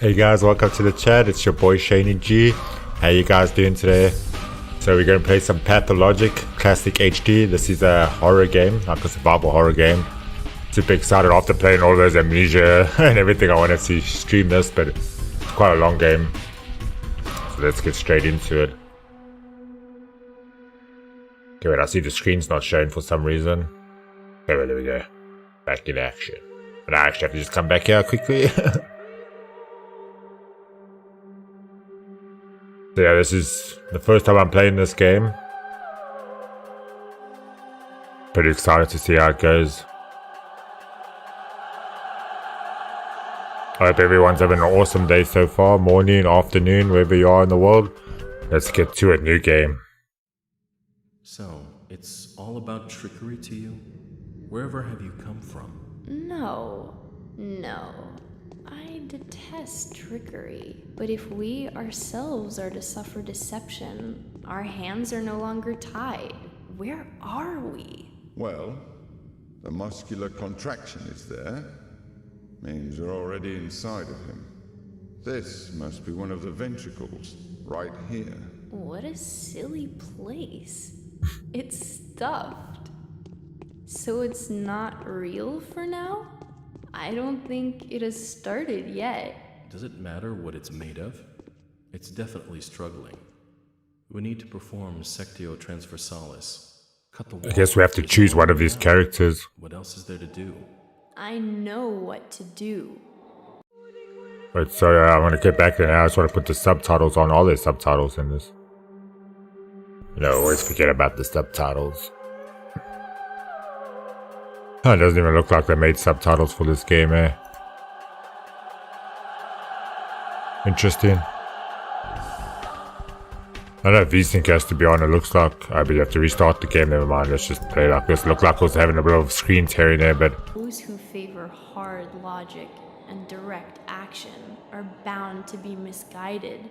Hey guys, welcome to the chat. It's your boy Shane G. How you guys doing today? So we're gonna play some Pathologic Classic HD. This is a horror game, like a survival horror game. Super excited after playing all those Amnesia and everything. I want to see stream this, but it's quite a long game. So let's get straight into it. Okay, wait, I see the screen's not showing for some reason. Okay, wait, there we go. Back in action. But I actually have to just come back here quickly. So yeah, this is the first time I'm playing this game. Pretty excited to see how it goes. I hope everyone's having an awesome day so far. Morning, afternoon, wherever you are in the world. Let's get to a new game. So, it's all about trickery to you? Wherever have you come from? No. I detest trickery. But if we ourselves are to suffer deception, our hands are no longer tied. Where are we? Well, the muscular contraction is there. Means you're already inside of him. This must be one of the ventricles, right here. What a silly place. It's stuffed. So it's not real for now? I don't think it has started yet. Does it matter what it's made of? It's definitely struggling. We need to perform sectio transversalis. Cut the wall. I guess we have to choose one of these characters. What else is there to do? I know what to do. But so I want to get back there now. I just want to put the subtitles on. All there's subtitles in this. You know, always forget about the subtitles. Oh, it doesn't even look like they made subtitles for this game, eh? Interesting. I don't know if VSync has to be on, it looks like. I you have to restart the game, never mind. Let's just play like this. Looked like I was having a bit of screen tearing there, but... Those who favor hard logic and direct action are bound to be misguided.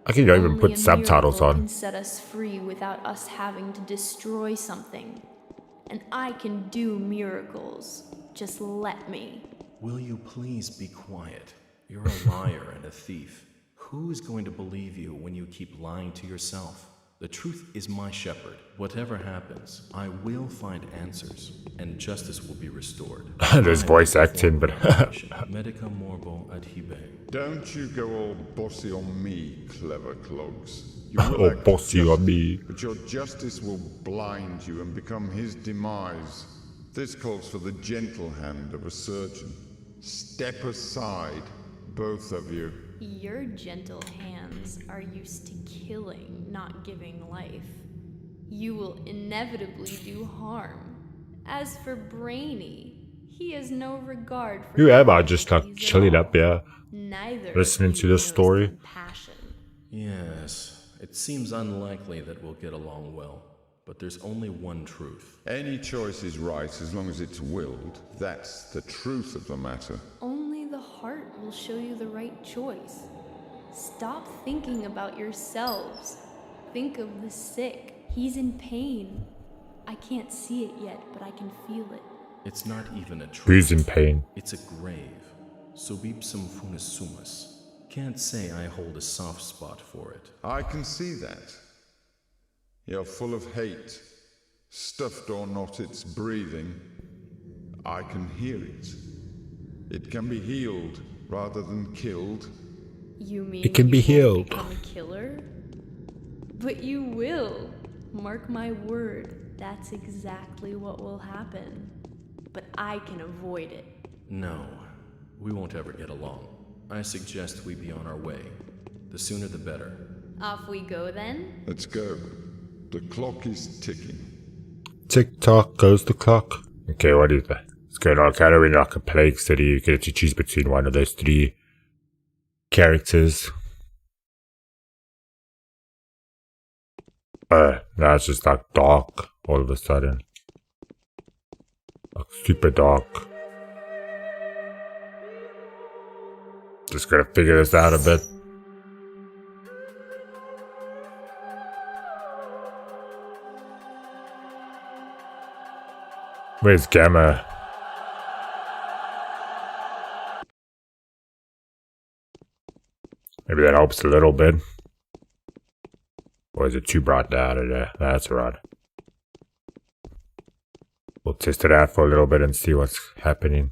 I can even Only put a subtitles miracle on. can set us free without us having to destroy something. And I can do miracles. Just let me. Will you please be quiet? You're a liar and a thief. Who is going to believe you when you keep lying to yourself? The truth is my shepherd. Whatever happens, I will find answers, and justice will be restored. There's voice acting, but... Medica morbo adhibe. Don't you go all bossy on me, clever clogs. You All act bossy on justice, me. But your justice will blind you and become his demise. This calls for the gentle hand of a surgeon. Step aside, both of you. Your gentle hands are used to killing, not giving life. You will inevitably do harm. As for Brainy, he has no regard for... Who am I? Just like chilling up here, Neither listening of to you this knows story. compassion. Yes, it seems unlikely that we'll get along well, but there's only one truth. Any choice is right as long as it's willed. That's the truth of the matter. Only the heart will show you the right choice. Stop thinking about yourselves. Think of the sick. He's in pain. I can't see it yet, but I can feel it. It's not even a truth. Who's in pain? It's a grave. Subipsum funis sumus. Can't say I hold a soft spot for it. I can see that. You're full of hate. Stuffed or not, it's breathing. I can hear it. It can be healed rather than killed. You mean It can be you healed. won't become a killer? But you will. Mark my word, that's exactly what will happen. But I can avoid it. No, we won't ever get along. I suggest we be on our way. The sooner the better. Off we go then? Let's go. The clock is ticking. Tick tock goes the clock. Okay, what is that? It's going on kind of in like a plague city. You get to choose between one of those three characters. Now it's just like dark all of a sudden. Like super dark. Just gotta figure this out a bit. Where's Gamma? Maybe that helps a little bit. Or is it too bright? I don't know. That's alright. We'll test it out for a little bit and see what's happening.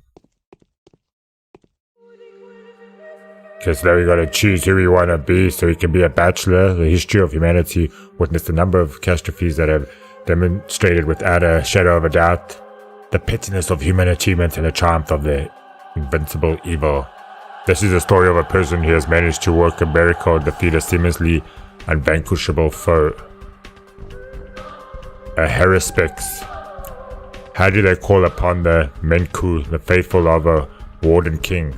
Okay, so now we gotta choose who we wanna be. So we can be a bachelor. The history of humanity witnessed a number of catastrophes that have demonstrated without a shadow of a doubt the pettiness of human achievement and the triumph of the invincible evil. This is a story of a person who has managed to work a miracle, defeat a seemingly unvanquishable foe. A Heraspix. How do they call upon the Menku, the faithful of a warden king?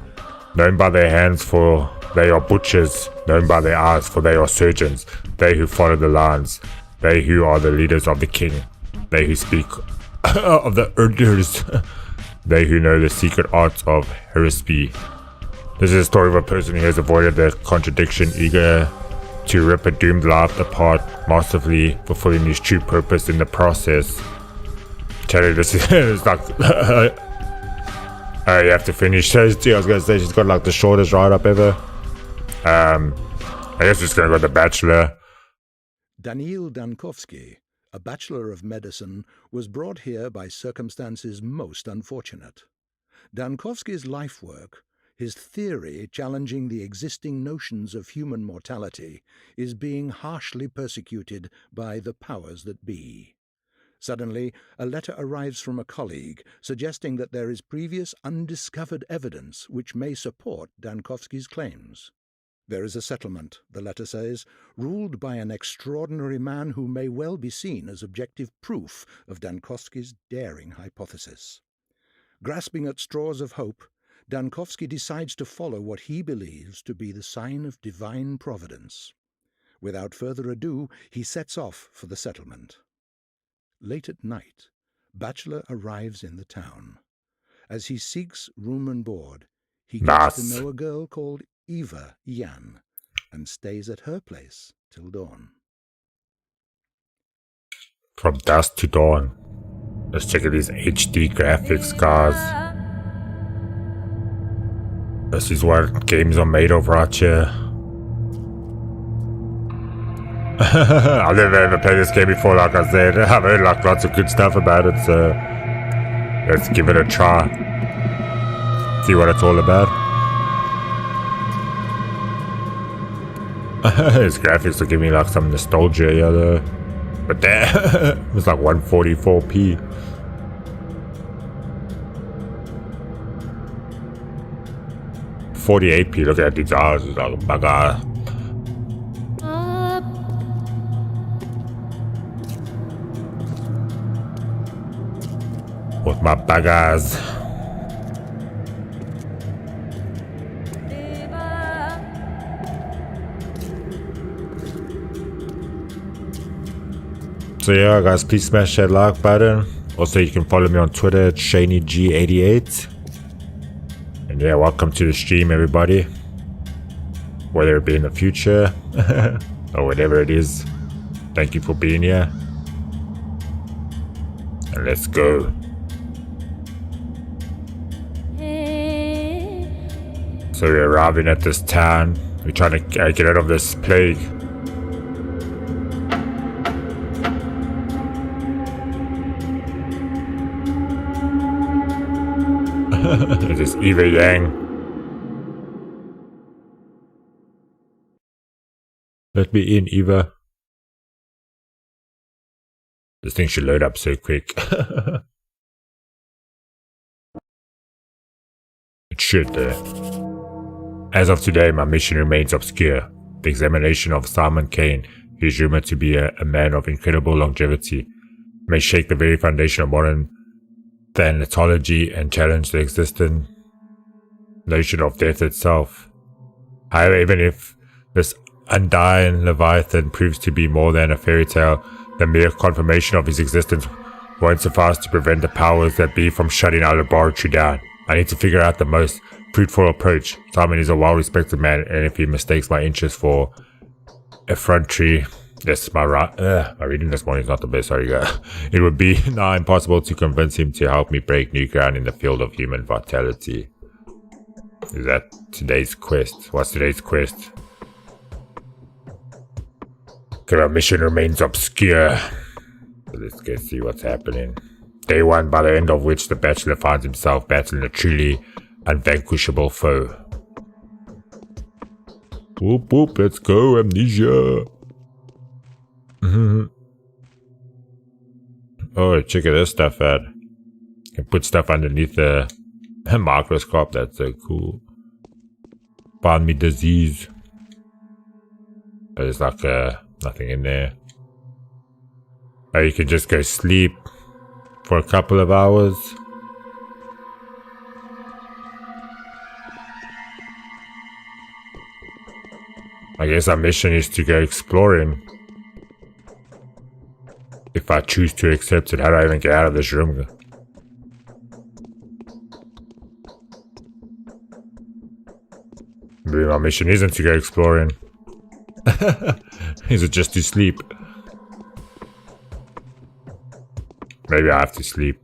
Known by their hands, for they are butchers. Known by their eyes, for they are surgeons. They who follow the lines. They who are the leaders of the king. They who speak of the orders. They who know the secret arts of heresy. This is a story of a person who has avoided the contradiction, eager to rip a doomed life apart masterfully, fulfilling his true purpose in the process. Tell you, this is like you have to finish. I was gonna say she's got like the shortest write-up ever. I guess we're just gonna go with The Bachelor. Daniil Dankovsky, a Bachelor of Medicine, was brought here by circumstances most unfortunate. Dankovsky's life work, his theory challenging the existing notions of human mortality, is being harshly persecuted by the powers that be. Suddenly, a letter arrives from a colleague suggesting that there is previous undiscovered evidence which may support Dankovsky's claims. There is a settlement, the letter says, ruled by an extraordinary man who may well be seen as objective proof of Dankovsky's daring hypothesis. Grasping at straws of hope, Dankovsky decides to follow what he believes to be the sign of divine providence. Without further ado, he sets off for the settlement. Late at night, Bachelor arrives in the town. As he seeks room and board, he gets to know a girl called Eva Yan and stays at her place till dawn. From dusk to dawn. Let's check out these HD graphics, guys. This is what games are made of right here. I've never ever played this game before, like I said. I've heard like lots of good stuff about it, so let's give it a try. See what it's all about. His graphics will give me like some nostalgia, yeah, though. But there, it's like 144p. .48p, look at these eyes, it's like a bugger. With my baggers. So yeah guys, please smash that like button. Also you can follow me on Twitter at ShaneG88. And yeah, welcome to the stream everybody. Whether it be in the future or whatever it is. Thank you for being here. And let's go. So we're arriving at this town. We're trying to get out of this plague. It is Eva Yang. Let me in, Eva. This thing should load up so quick. It should though. As of today, my mission remains obscure. The examination of Simon Kane, who is rumored to be a man of incredible longevity, may shake the very foundation of modern thanatology and challenge the existing notion of death itself. However, even if this undying Leviathan proves to be more than a fairy tale, the mere confirmation of his existence won't suffice to prevent the powers that be from shutting our laboratory down. I need to figure out the most fruitful approach. Simon is a well-respected man, and if he mistakes my interest for effrontery, yes, my reading this morning is not the best, sorry guys. It would be now impossible to convince him to help me break new ground in the field of human vitality. Is that today's quest? What's today's quest? Okay, our mission remains obscure. So let's go see what's happening. Day 1, by the end of which the bachelor finds himself battling a truly unvanquishable foe. Whoop whoop, let's go, amnesia. Oh, check this stuff out. You can put stuff underneath the microscope, that's so cool. Find me disease. But there's like nothing in there. Or you can just go sleep for a couple of hours. I guess our mission is to go exploring. If I choose to accept it, how do I even get out of this room? Maybe my mission isn't to go exploring. Is it just to sleep? Maybe I have to sleep.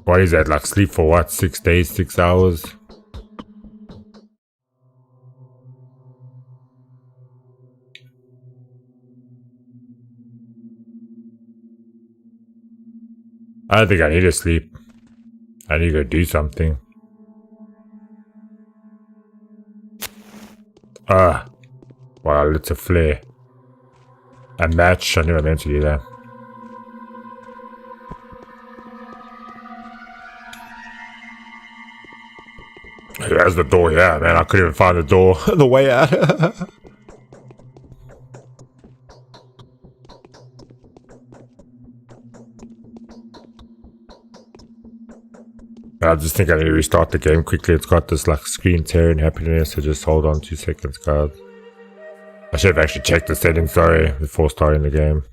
What is that? Like sleep for what? 6 days, 6 hours? I don't think I need to sleep. I need to go do something. Wow, it's a flare. A match, I never meant to do that. There's the door, yeah, man, I couldn't even find the door, the way out. I just think I need to restart the game quickly. It's got this like screen tearing happening, so just hold on 2 seconds, guys. I should have actually checked the settings, sorry, before starting the game.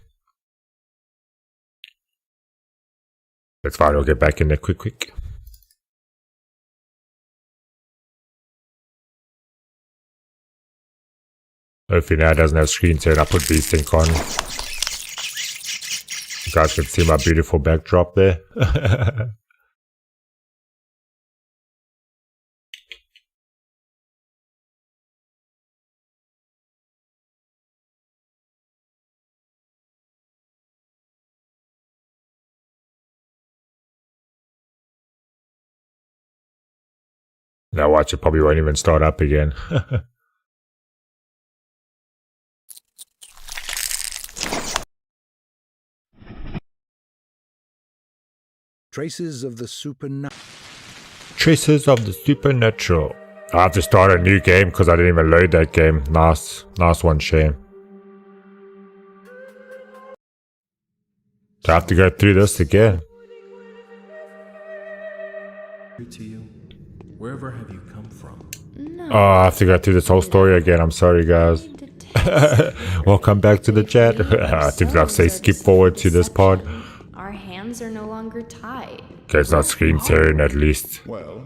That's fine, we'll get back in there quick. Hopefully now it doesn't have screen tearing. I put VSync on. You guys can see my beautiful backdrop there. Now watch, it probably won't even start up again. Traces of the supernatural. Traces of the supernatural. I have to start a new game because I didn't even load that game. Nice one, Shane. Do I have to go through this again? To you, wherever have you come from? No. Oh, I have to go through this whole story again. I'm sorry, guys. Welcome back to the chat. I think I'll say skip forward to this pod. Our hands are no longer tied. Okay, it's not screen tearing at least. Well,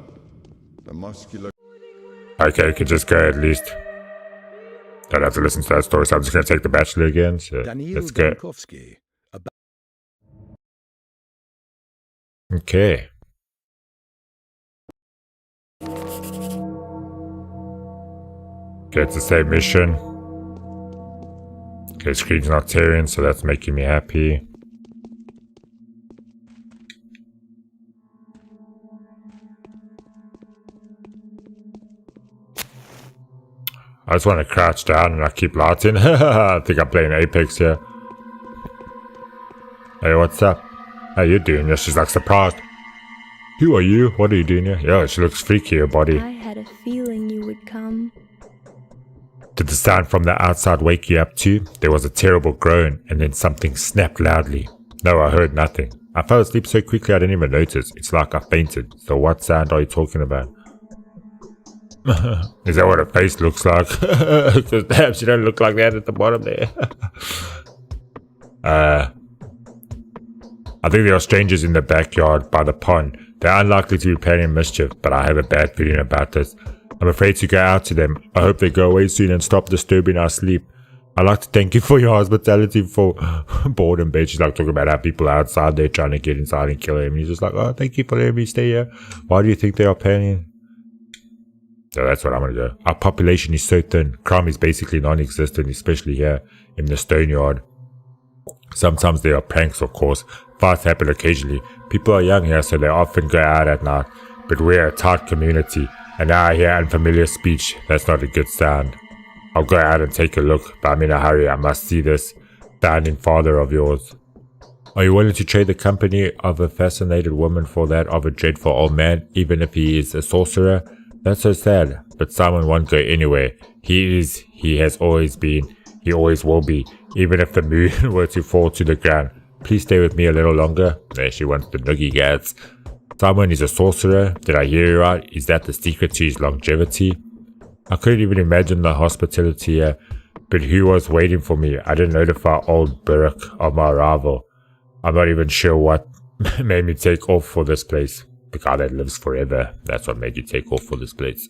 the muscular... Okay, you can just go at least. Don't have to listen to that story, so I'm just going to take the bachelor again. So let's go. Okay. Okay, it's the same mission. Okay, screen's not tearing, so that's making me happy. I just want to crouch down and I keep lighting. I think I'm playing Apex here. Hey, what's up? How you doing? Yeah, she's like surprised. Who are you? What are you doing here? Yeah, she looks freaky, her body. I had a feeling you would come. Did the sound from the outside wake you up too? There was a terrible groan and then something snapped loudly. No, I heard nothing. I fell asleep so quickly I didn't even notice. It's like I fainted. So what sound are you talking about? Is that what her face looks like? Because damn, she don't look like that at the bottom there. I think there are strangers in the backyard by the pond. They're unlikely to be planning mischief, but I have a bad feeling about this. I'm afraid to go out to them. I hope they go away soon and stop disturbing our sleep. I'd like to thank you for your hospitality for board and bed. She's like talking about how people are outside there trying to get inside and kill him. And he's just like, oh, thank you for letting me stay here. Why do you think they are paying? So that's what I'm going to go. Our population is so thin. Crime is basically non-existent, especially here in the stone yard. Sometimes there are pranks, of course. Fights happen occasionally. People are young here, so they often go out at night. But we're a tight community, and now I hear unfamiliar speech. That's not a good sound. I'll go out and take a look, but I'm in a hurry. I must see this founding father of yours. Are you willing to trade the company of a fascinated woman for that of a dreadful old man, even if he is a sorcerer? That's so sad, but Simon won't go anywhere. He has always been, he always will be, even if the moon were to fall to the ground. Please stay with me a little longer. There she wants the noogie gats. Simon is a sorcerer. Did I hear you right? Is that the secret to his longevity? I couldn't even imagine the hospitality here, but who was waiting for me? I didn't notify old Burke of my arrival. I'm not even sure what made me take off for this place. The guy that lives forever, that's what made you take off for this place.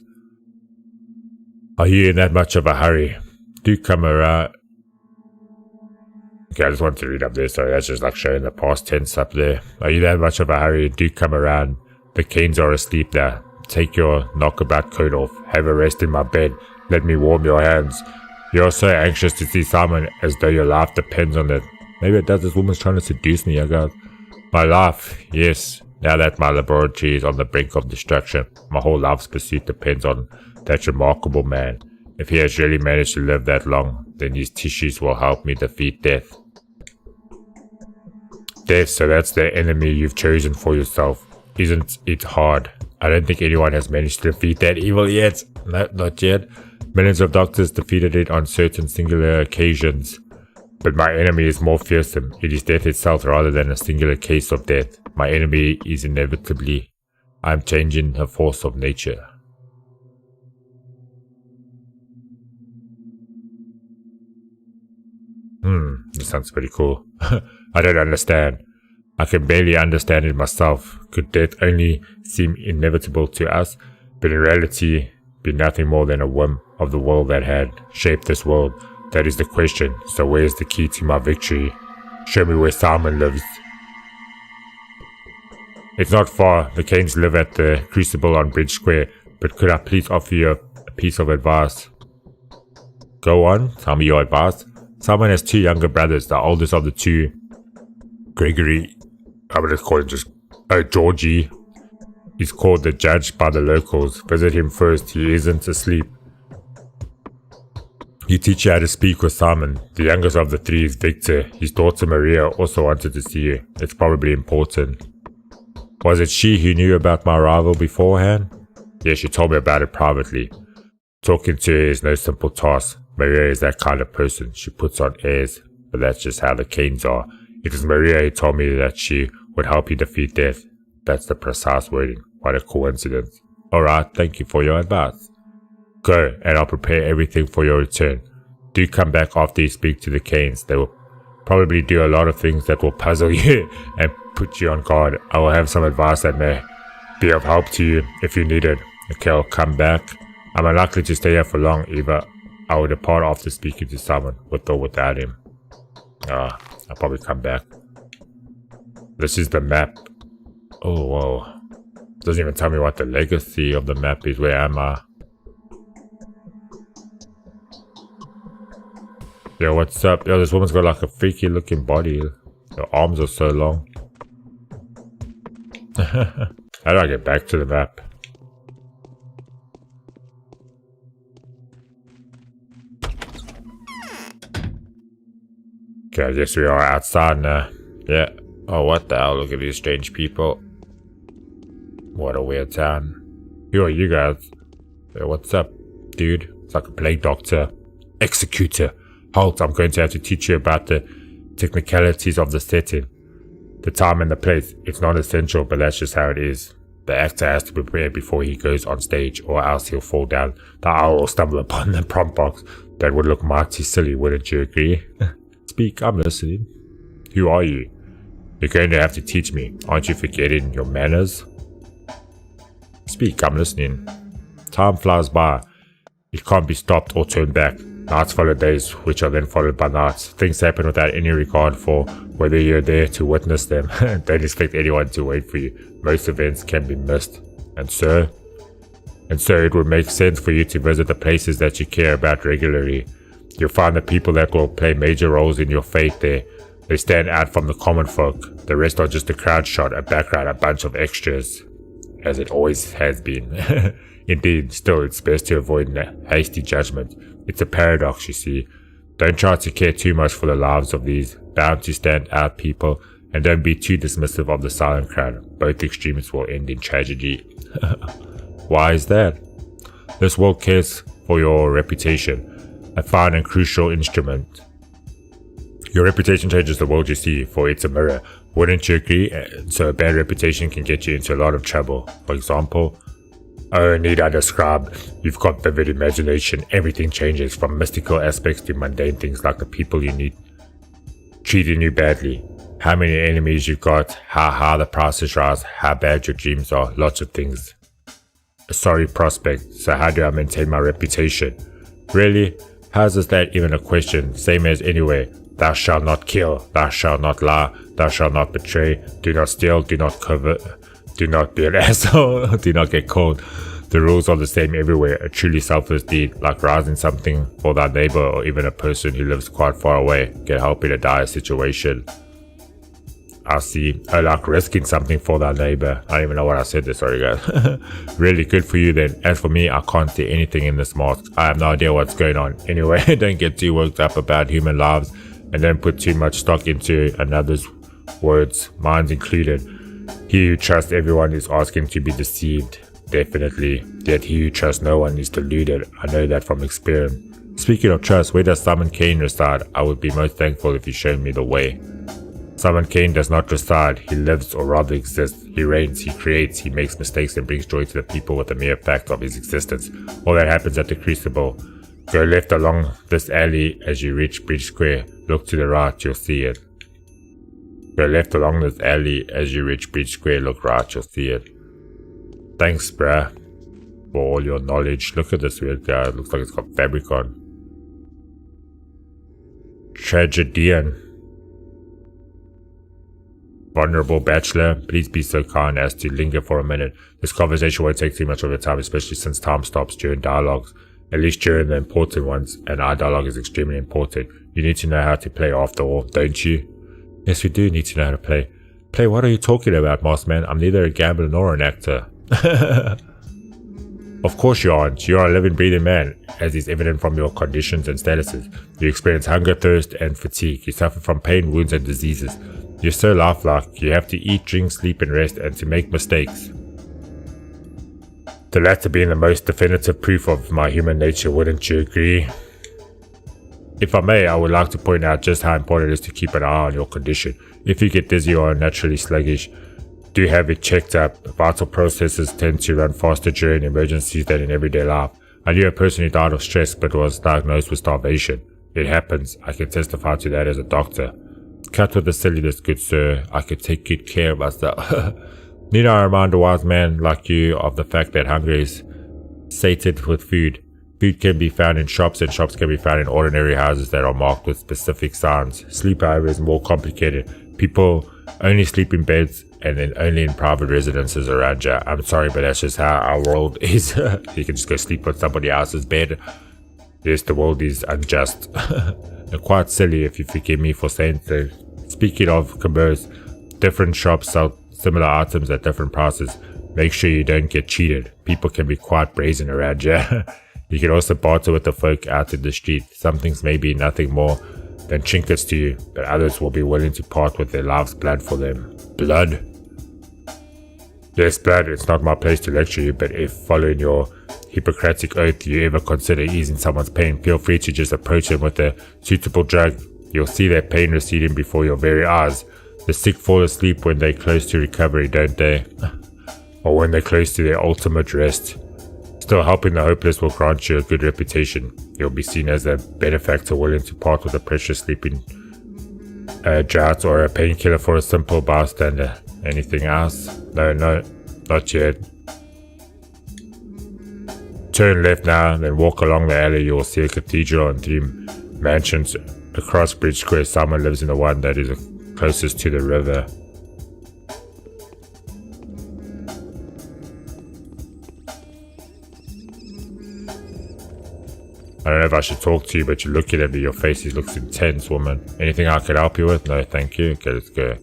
Are you in that much of a hurry? Do come around. Okay, I just wanted to read up there, so that's just like showing the past tense up there. Are you that much of a hurry? Do come around. The Canes are asleep now. Take your knockabout coat off. Have a rest in my bed. Let me warm your hands. You're so anxious to see Simon as though your life depends on it. Maybe it does. This woman's trying to seduce me, I got. My life, yes. Now that my laboratory is on the brink of destruction, my whole life's pursuit depends on that remarkable man. If he has really managed to live that long, then his tissues will help me defeat death. Death, so that's the enemy you've chosen for yourself. Isn't it hard? I don't think anyone has managed to defeat that evil yet. No, not yet. Millions of doctors defeated it on certain singular occasions. But my enemy is more fearsome. It is death itself rather than a singular case of death. My enemy is inevitably. I am changing the force of nature. This sounds pretty cool. I don't understand. I can barely understand it myself. Could death only seem inevitable to us, but in reality be nothing more than a whim of the will that had shaped this world? That is the question. So where's the key to my victory? Show me where Simon lives. It's not far. The Canes live at the Crucible on Bridge Square, but could I please offer you a piece of advice? Go on, tell me your advice. Simon has two younger brothers. The oldest of the two, Gregory, I'm going to call him just Georgie, is called the Judge by the locals. Visit him first. He isn't asleep. He teach you how to speak with Simon. The youngest of the three is Victor. His daughter Maria also wanted to see you. It's probably important. Was it she who knew about my arrival beforehand? Yeah, she told me about it privately. Talking to her is no simple task. Maria is that kind of person. She puts on airs, but that's just how the Canes are. It was Maria who told me that she would help you defeat death. That's the precise wording. What a coincidence. Alright, thank you for your advice. Go, and I'll prepare everything for your return. Do come back after you speak to the Canes. They will probably do a lot of things that will puzzle you and put you on guard. I will have some advice that may be of help to you if you need it. Okay, I'll come back. I'm unlikely to stay here for long either. I will depart after speaking to someone, with or without him. I'll probably come back. This is the map. Oh, whoa. Doesn't even tell me what the legacy of the map is. Where am I? Yo, what's up? Yo, this woman's got like a freaky looking body. Her arms are so long. How do I get back to the map? Okay, I guess we are outside now. Yeah. Oh, what the hell? Look at these strange people. What a weird town. Who are you guys? Yo, what's up, dude? It's like a plague doctor. Executor. Halt, I'm going to have to teach you about the technicalities of the setting. The time and the place. It's not essential, but that's just how it is. The actor has to prepare before he goes on stage, or else he'll fall down the aisle or stumble upon the prompt box. That would look mighty silly, wouldn't you agree? Speak, I'm listening. Who are you? You're going to have to teach me. Aren't you forgetting your manners? Speak, I'm listening. Time flies by. It can't be stopped or turned back. Nights follow days, which are then followed by nights. Things happen without any regard for whether you're there to witness them. Don't expect anyone to wait for you. Most events can be missed. And so it would make sense for you to visit the places that you care about regularly. You'll find the people that will play major roles in your fate there. They stand out from the common folk. The rest are just a crowd shot, a background, a bunch of extras. As it always has been. Indeed, still it's best to avoid hasty judgment. It's a paradox, you see. Don't try to care too much for the lives of these bound to stand out people, and don't be too dismissive of the silent crowd. Both extremes will end in tragedy. Why is that? This world cares for your reputation, a fine and crucial instrument. Your reputation changes the world you see, for it's a mirror. Wouldn't you agree? So a bad reputation can get you into a lot of trouble. For example, oh, need I describe? You've got vivid imagination. Everything changes, from mystical aspects to mundane things like the people you need treating you badly. How many enemies you've got, how high the prices rise, how bad your dreams are, lots of things. A sorry prospect, so how do I maintain my reputation? Really? How's is that even a question? Same as anywhere. Thou shalt not kill, thou shalt not lie, thou shalt not betray, do not steal, do not covet, do not be an asshole, do not get caught. The rules are the same everywhere. A truly selfless deed, like raising something for thy neighbor or even a person who lives quite far away, can help in a dire situation. I see. Oh, like risking something for thy neighbor. I don't even know what I said there, sorry guys. Really good for you then. As for me, I can't see anything in this mask. I have no idea what's going on. Anyway, don't get too worked up about human lives, and don't put too much stock into another's words, mine included. He who trusts everyone is asking to be deceived. Definitely. Yet he who trusts no one is deluded. I know that from experience. Speaking of trust, where does Simon Kane reside? I would be most thankful if you showed me the way. Simon Kane does not reside. He lives, or rather exists. He reigns, he creates, he makes mistakes and brings joy to the people with the mere fact of his existence. All that happens at the Crucible. Go left along this alley as you reach Bridge Square. Look to the right, you'll see it. Go left along this alley as you reach Bridge Square. Look right, you'll see it. Thanks, bruh, for all your knowledge. Look at this weird guy. It looks like it's got fabric on. Tragedian. Vulnerable bachelor, please be so kind as to linger for a minute. This conversation won't take too much of your time, especially since time stops during dialogues. At least during the important ones, and our dialogue is extremely important. You need to know how to play after all, don't you? Yes, we do need to know how to play. Play? What are you talking about, Mossman? I'm neither a gambler nor an actor. Of course you aren't. You are a living, breathing man, as is evident from your conditions and statuses. You experience hunger, thirst, and fatigue. You suffer from pain, wounds, and diseases. You're so lifelike. You have to eat, drink, sleep, and rest, and to make mistakes. The latter being the most definitive proof of my human nature, wouldn't you agree? If I may, I would like to point out just how important it is to keep an eye on your condition. If you get dizzy or are naturally sluggish, do have it checked up. Vital processes tend to run faster during emergencies than in everyday life. I knew a person who died of stress but was diagnosed with starvation. It happens. I can testify to that as a doctor. Cut with the silliness, good sir. I can take good care of myself. Need I remind a wise man like you of the fact that hunger is sated with food? Food can be found in shops, and shops can be found in ordinary houses that are marked with specific signs. Sleep, however, is more complicated. People only sleep in beds, and then only in private residences around you. I'm sorry, but that's just how our world is. You can just go sleep on somebody else's bed. Yes, the world is unjust. And quite silly, if you forgive me for saying so. Speaking of converse, different shops sell similar items at different prices. Make sure you don't get cheated. People can be quite brazen around you. You can also barter with the folk out in the street. Some things may be nothing more than trinkets to you, but others will be willing to part with their life's blood for them. Blood? Yes, blood. It's not my place to lecture you, but if following your Hippocratic oath you ever consider easing someone's pain, feel free to just approach them with a suitable drug. You'll see their pain receding before your very eyes. The sick fall asleep when they're close to recovery, don't they? Or when they're close to their ultimate rest. Still, helping the hopeless will grant you a good reputation. You'll be seen as a benefactor willing to part with a precious sleeping draught or a painkiller for a simple bystander. Anything else? No, not yet. Turn left now, then walk along the alley. You will see a cathedral and 3 mansions across Bridge Square. Someone lives in the one that is closest to the river. I don't know if I should talk to you, but you're looking at me. Your face looks intense, woman. Anything I could help you with? No, thank you. Okay, let's go.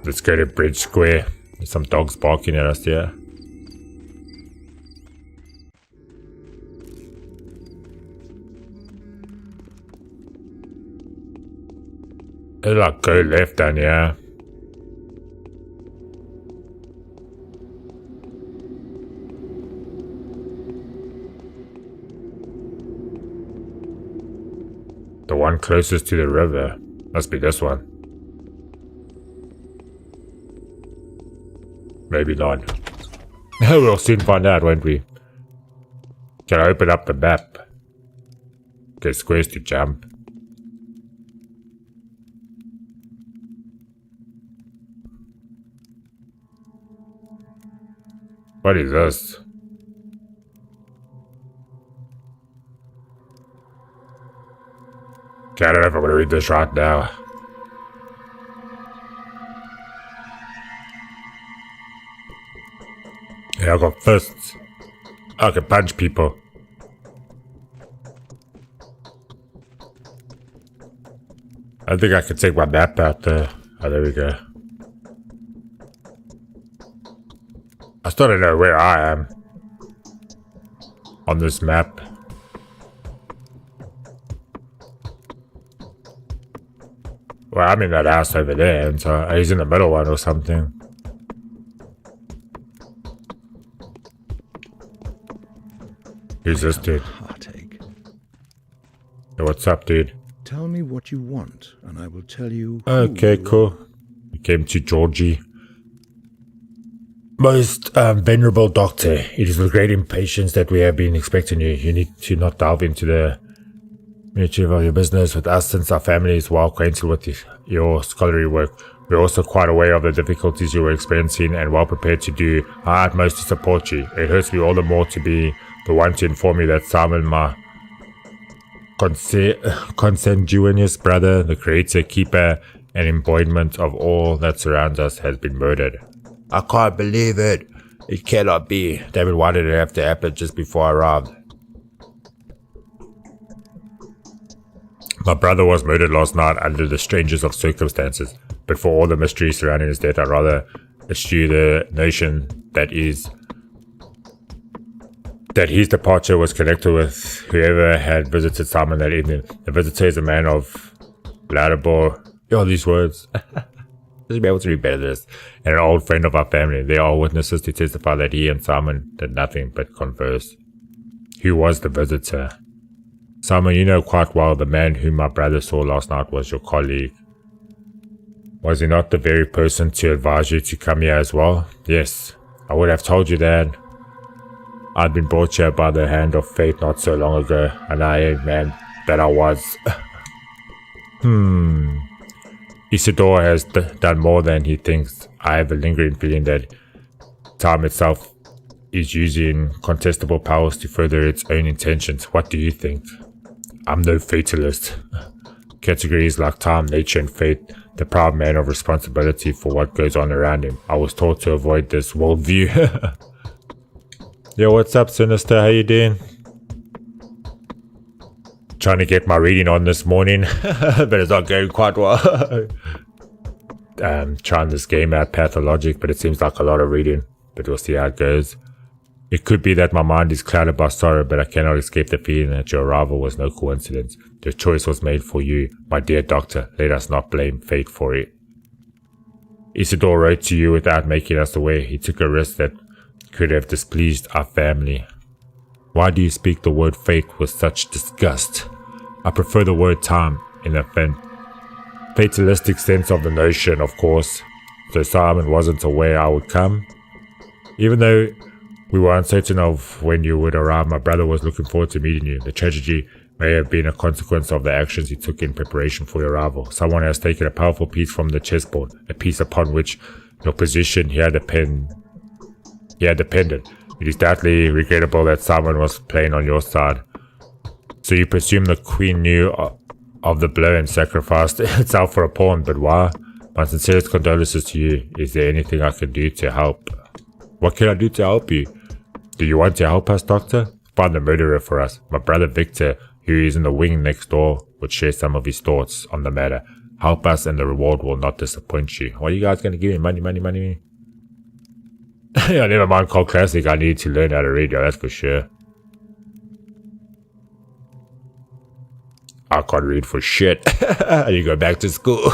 Let's go to Bridge Square. There's some dogs barking at us here. It's like go left down here. The one closest to the river. Must be this one. Maybe not. We'll soon find out, won't we? Can I open up the map? Get squares to jump. What is this? Okay, I don't know if I'm gonna read this right now. Yeah, I got fists. I can punch people. I think I can take my map out there. Oh, there we go. I still don't know where I am on this map. Well, I'm in that house over there, and so he's in the middle one or something. Who's this dude? Heartache. Hey, what's up, dude? Tell me what you want, and I will tell you. Okay, cool. We came to Georgie. Most venerable doctor, it is with great impatience that we have been expecting you. You need to not delve into the nature of your business with us, since our family is well acquainted with your scholarly work. We're also quite aware of the difficulties you were experiencing and well prepared to do our utmost to support you. It hurts me all the more to be the one to inform you that Simon, my consanguineous brother, the creator, keeper, and embodiment of all that surrounds us, has been murdered. I can't believe it. It cannot be. David, why did it have to happen just before I arrived? My brother was murdered last night under the strangest of circumstances, but for all the mystery surrounding his death, I'd rather eschew the notion that his departure was connected with whoever had visited Simon that evening. The visitor is a man of laudable, all these words. Should be able to read better than this. And an old friend of our family. They are witnesses to testify that he and Simon did nothing but converse. Who was the visitor? Simon, you know quite well the man whom my brother saw last night was your colleague. Was he not the very person to advise you to come here as well? Yes, I would have told you that. I'd been brought here by the hand of fate not so long ago, and I, man, that I was. Isidore has done more than he thinks. I have a lingering feeling that time itself is using contestable powers to further its own intentions. What do you think? I'm no fatalist. Categories like time, nature, and fate deprive man of responsibility for what goes on around him. I was taught to avoid this worldview. Yo, what's up, Sinister? How you doing? Trying to get my reading on this morning, but it's not going quite well. Trying this game out, Pathologic, but it seems like a lot of reading, but we'll see how it goes. It could be that my mind is clouded by sorrow, but I cannot escape the feeling that your arrival was no coincidence. The choice was made for you, my dear doctor. Let us not blame fate for it. Isidore wrote to you without making us aware. He took a risk that could have displeased our family. Why do you speak the word fate with such disgust? I prefer the word time in a fatalistic sense of the notion, of course. So Simon wasn't aware I would come. Even though we were uncertain of when you would arrive, my brother was looking forward to meeting you. The tragedy may have been a consequence of the actions he took in preparation for your arrival. Someone has taken a powerful piece from the chessboard, a piece upon which your position here depended. It is doubtly regrettable that someone was playing on your side. So you presume the queen knew of the blow and sacrificed itself for a pawn, but why? My sincerest condolences to you. Is there anything I can do to help? What can I do to help you? Do you want to help us, Doctor? Find the murderer for us. My brother Victor, who is in the wing next door, would share some of his thoughts on the matter. Help us and the reward will not disappoint you. What are you guys going to give me? Money? Yeah, never mind Cult Classic. I need to learn how to read, that's for sure. I can't read for shit. You go back to school.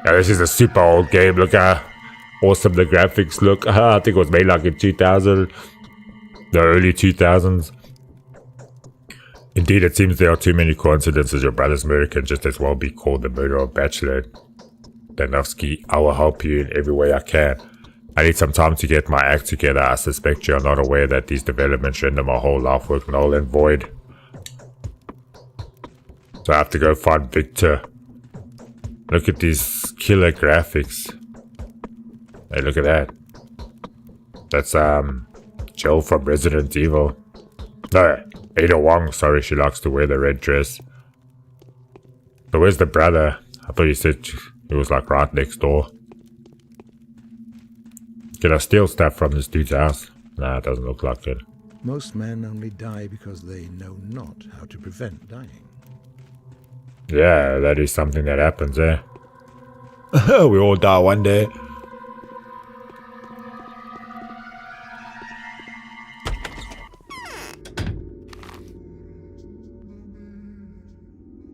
Now, this is a super old game. Look how awesome the graphics look. I think it was made like in 2000. The early 2000s. Indeed, it seems there are too many coincidences. Your brother's murder can just as well be called the murder of Bachelor Danovsky. I will help you in every way I can. I need some time to get my act together. I suspect you are not aware that these developments render my whole life work null and void. So I have to go find Victor. Look at these killer graphics. Hey, look at that. That's Jill from Resident Evil. No, Ada Wong. Sorry, she likes to wear the red dress. So where's the brother? I thought you said he was like right next door. Can I steal stuff from this dude's house? Nah, it doesn't look like it. Most men only die because they know not how to prevent dying. Yeah, that is something that happens, eh? We all die one day.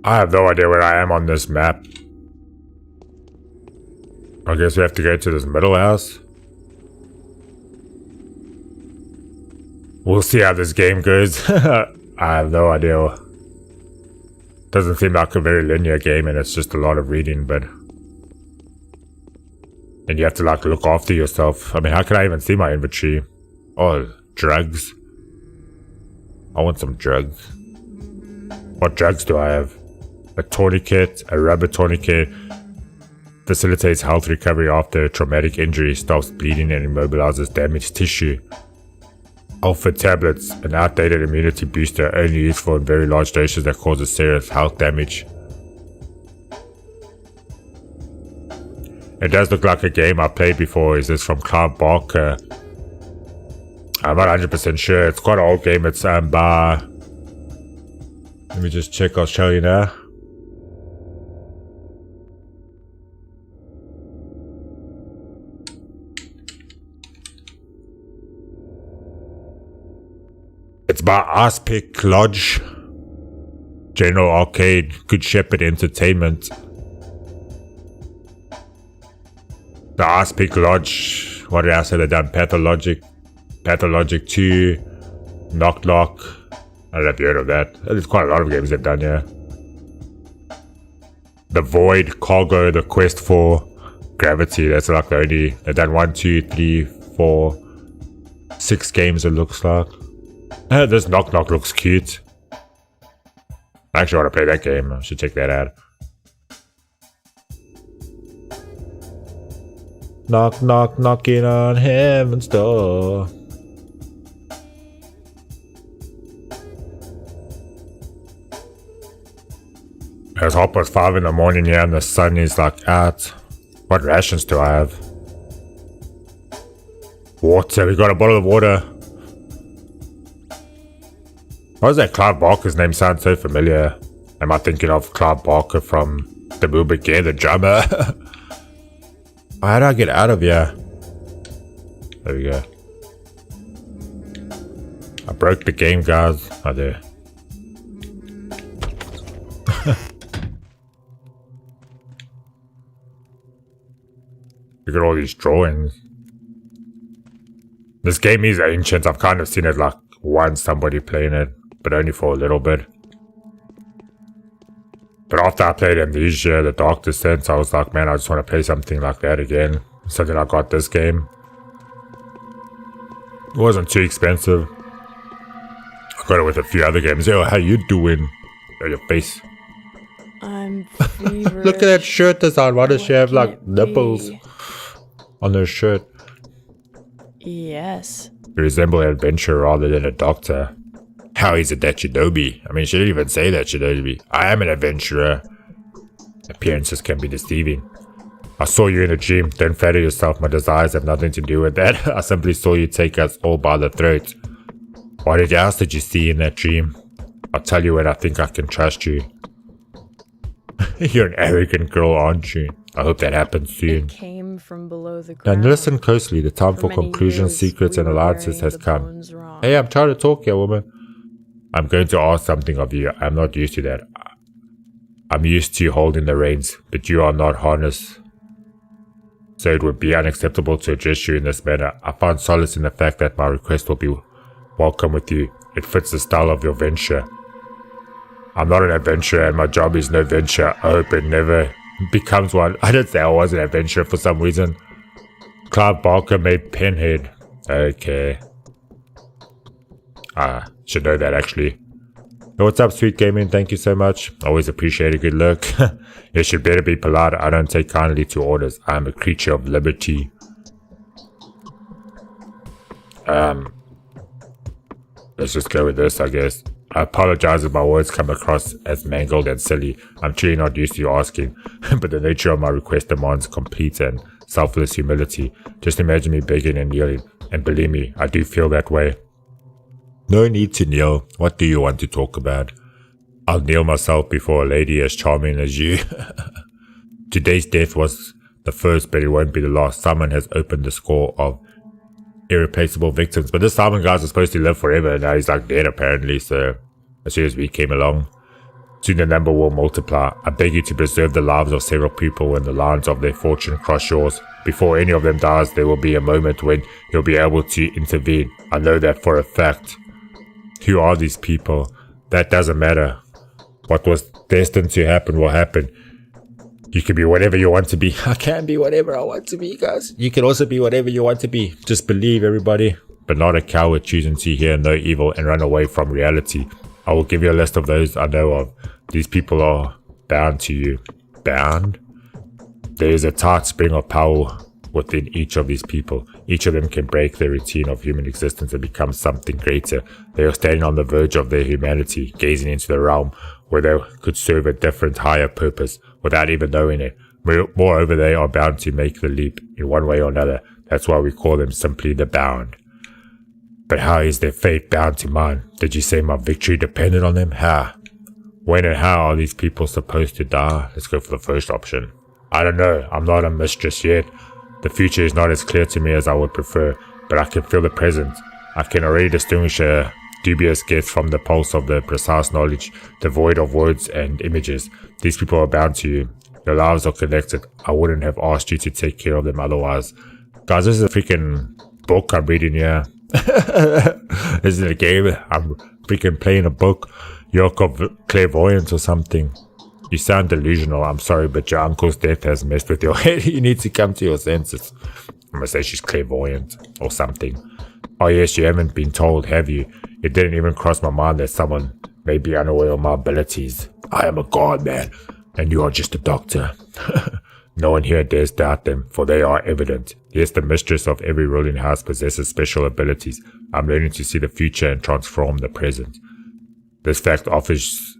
I have no idea where I am on this map. I guess we have to go to this middle house. We'll see how this game goes. I have no idea. Doesn't seem like a very linear game and it's just a lot of reading, but... And you have to like look after yourself. I mean, how can I even see my inventory? Oh, drugs. I want some drugs. What drugs do I have? A tourniquet, a rubber tourniquet. Facilitates health recovery after a traumatic injury, stops bleeding and immobilizes damaged tissue. Alpha tablets, an outdated immunity booster only useful in very large doses that causes serious health damage. It does look like a game I played before. Is this from Clive Barker? I'm not 100% sure. It's quite an old game. It's by... Let me just check. I'll show you now. It's by Outbreak Lodge, General Arcade, Good Shepherd Entertainment. The Outbreak Lodge, what did I say they done? Pathologic 2, Knock. I don't know if you heard of that. There's quite a lot of games they've done, yeah. The Void, Cargo, The Quest for Gravity, that's like the only... They've done 1, 2, 3, 4, 6 games it looks like. This Knock looks cute. I actually want to play that game. I should check that out. Knocking on heaven's door. It's 5:30 in the morning here and the sun is like out. What rations do I have? Water. We got a bottle of water. Why does that Clive Barker's name sound so familiar? Am I thinking of Clive Barker from the movie Gear, the drummer? How do I get out of here? There we go. I broke the game, guys. Oh, there. Look at all these drawings. This game is ancient. I've kind of seen it like once, somebody playing it, but only for a little bit. But after I played Amnesia, The Dark Descent, I was like, man, I just want to play something like that again. So then I got this game. It wasn't too expensive. I got it with a few other games. Yo, how you doing? Oh, your face. I'm feverish. Look at that shirt design. Why does she have like nipples? on her shirt. Yes. You resemble an adventurer rather than a doctor. How is it that you know me? I mean, she didn't even say that she knows me. I am an adventurer. Appearances can be deceiving. I saw you in a dream. Don't flatter yourself. My desires have nothing to do with that. I simply saw you take us all by the throat. What else did you see in that dream? I'll tell you when I think I can trust you. You're an arrogant girl, aren't you? I hope that happens soon. It came from below the ground. And listen closely. The time for many conclusions, years, secrets, we and were alliances burying has the come. bones wrong. Hey, I'm trying to talk here, woman. I'm going to ask something of you. I'm not used to that. I'm used to holding the reins, but you are not harnessed. So it would be unacceptable to address you in this manner. I find solace in the fact that my request will be welcome with you. It fits the style of your venture. I'm not an adventurer and my job is no venture. I hope it never becomes one. I didn't say I was an adventurer for some reason. Clive Barker made Pinhead. Okay. Should know that actually. Hey, what's up, Sweet Gaming? Thank you so much. Always appreciate a good look. You should better be polite. I don't take kindly to orders. I am a creature of liberty. Let's just go with this, I guess. I apologize if my words come across as mangled and silly. I'm truly not used to you asking, but the nature of my request demands complete and selfless humility. Just imagine me begging and kneeling, and believe me, I do feel that way. No need to kneel. What do you want to talk about? I'll kneel myself before a lady as charming as you. Today's death was the first, but it won't be the last. Someone has opened the score of irreplaceable victims, but this Simon guy was supposed to live forever, and now he's like dead apparently, so as soon as we came along, soon the number will multiply. I beg you to preserve the lives of several people when the lines of their fortune cross yours. Before any of them dies, there will be a moment when you'll be able to intervene. I know that for a fact. Who are these people? That doesn't matter. What was destined to happen will happen. You can be whatever you want to be. I can be whatever I want to be, guys. You can also be whatever you want to be. Just believe, everybody. But not a coward choosing to hear no evil and run away from reality. I will give you a list of those I know of. These people are bound to you. Bound? There is a tight spring of power within each of these people. Each of them can break the routine of human existence and become something greater. They are standing on the verge of their humanity, gazing into the realm where they could serve a different, higher purpose without even knowing it. Moreover, they are bound to make the leap in one way or another. That's why we call them simply the bound. But how is their fate bound to mine? Did you say my victory depended on them? How? When and how are these people supposed to die? Let's go for the first option. I don't know. I'm not a mistress yet. The future is not as clear to me as I would prefer, but I can feel the present. I can already distinguish a dubious guess from the pulse of the precise knowledge, devoid of words and images. These people are bound to you. Your lives are connected. I wouldn't have asked you to take care of them otherwise. Guys, this is a freaking book I'm reading here. This is a game. I'm freaking playing a book. Yoke of clairvoyance or something. You sound delusional. I'm sorry, but your uncle's death has messed with your head. You need to come to your senses. I'm gonna say she's clairvoyant or something. Oh yes, you haven't been told, have you? It didn't even cross my mind that someone may be unaware of my abilities. I am a god, man, and you are just a doctor. No one here dares doubt them, for they are evident. Yes, the mistress of every ruling house possesses special abilities. I'm learning to see the future and transform the present. This fact offers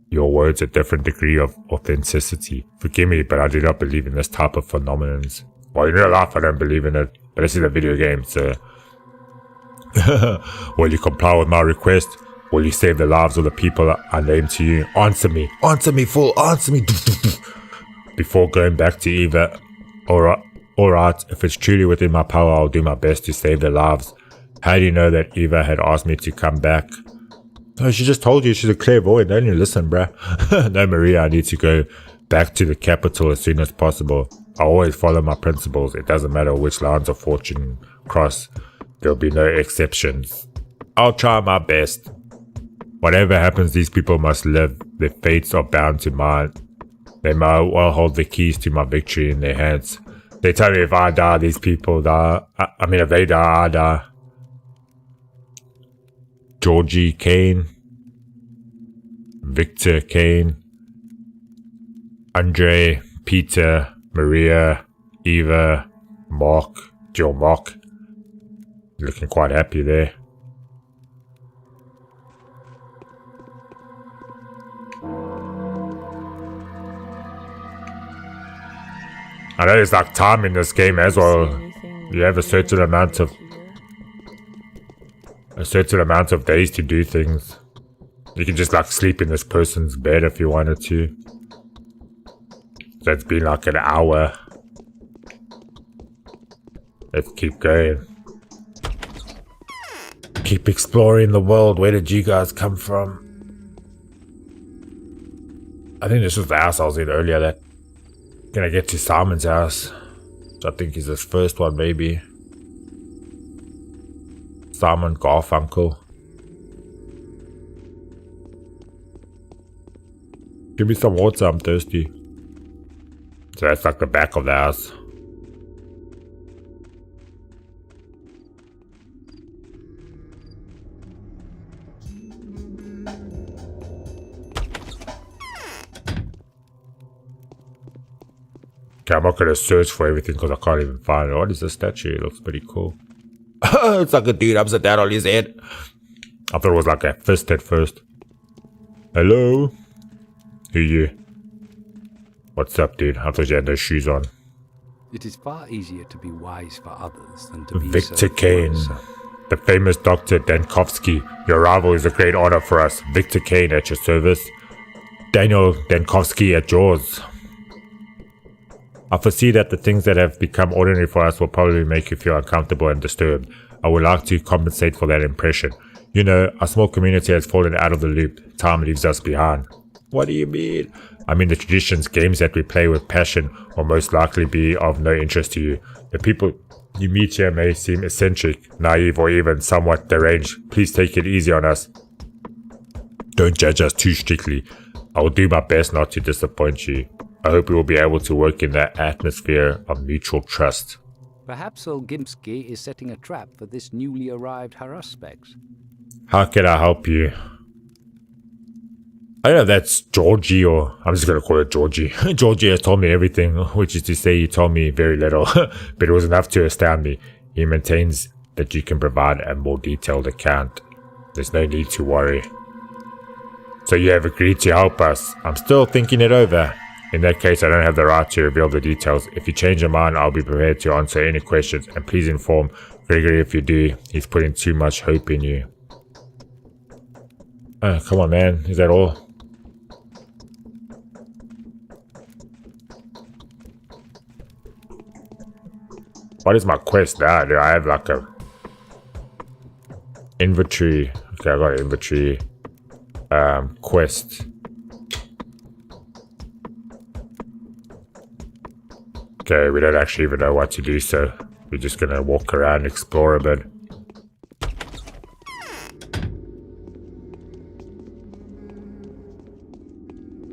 your words a different degree of authenticity. Forgive me, but I do not believe in this type of phenomenons. Well, in real life, I don't believe in it, but this is a video game, so... Will you comply with my request? Will you save the lives of the people I name to you? Answer me, fool, answer me. Before going back to Eva. Alright, if it's truly within my power, I'll do my best to save their lives. How do you know that Eva had asked me to come back? Oh, she just told you she's a clairvoyant. Don't you listen, bruh? No, Maria, I need to go back to the capital as soon as possible. I always follow my principles. It doesn't matter which lines of fortune cross. There'll be no exceptions. I'll try my best. Whatever happens, these people must live. Their fates are bound to mine. They might well hold the keys to my victory in their hands. They tell me if I die, these people die. I mean, if they die, I die. Georgie Kane, Victor Kane, Andre, Peter, Maria, Eva, Mark, Joe Mark. Looking quite happy there. I know there's like time in this game as well. You have a certain amount of days to do things. You can just like sleep in this person's bed if you wanted to. So it's been like an hour. Let's keep going. Keep exploring the world. Where did you guys come from? I think this was the house I was in earlier. That gonna get to Simon's house, which I think is his first one, maybe. Simon Garfunkel. Give me some water, I'm thirsty. So that's like the back of the house. Okay, I'm not gonna search for everything because I can't even find it. What is this statue? It looks pretty cool. It's like a dude upside down on his head. I thought it was like a fist at first. Hello? Who you? What's up, dude? I thought you had those shoes on. It is far easier to be wise for others than to be Victor so for Kane. yourself. The famous Dr. Dankovsky. Your arrival is a great honor for us. Victor Kane at your service. Daniel Dankovsky at yours. I foresee that the things that have become ordinary for us will probably make you feel uncomfortable and disturbed. I would like to compensate for that impression. You know, our small community has fallen out of the loop. Time leaves us behind. What do you mean? I mean the traditions, games that we play with passion will most likely be of no interest to you. The people you meet here may seem eccentric, naive, or even somewhat deranged. Please take it easy on us. Don't judge us too strictly. I will do my best not to disappoint you. I hope we will be able to work in that atmosphere of mutual trust. Perhaps old Gimpsky is setting a trap for this newly arrived haruspects. How can I help you? I don't know if that's Georgie or... I'm just going to call it Georgie. Georgie has told me everything, which is to say he told me very little, but it was enough to astound me. He maintains that you can provide a more detailed account. There's no need to worry. So you have agreed to help us. I'm still thinking it over. In that case, I don't have the right to reveal the details. If you change your mind, I'll be prepared to answer any questions. And please inform Gregory if you do. He's putting too much hope in you. Oh, come on, man. Is that all? What is my quest now? Do I have like a... inventory? Okay, I got an inventory. Quest. Okay, we don't actually even know what to do, so we're just gonna walk around and explore a bit.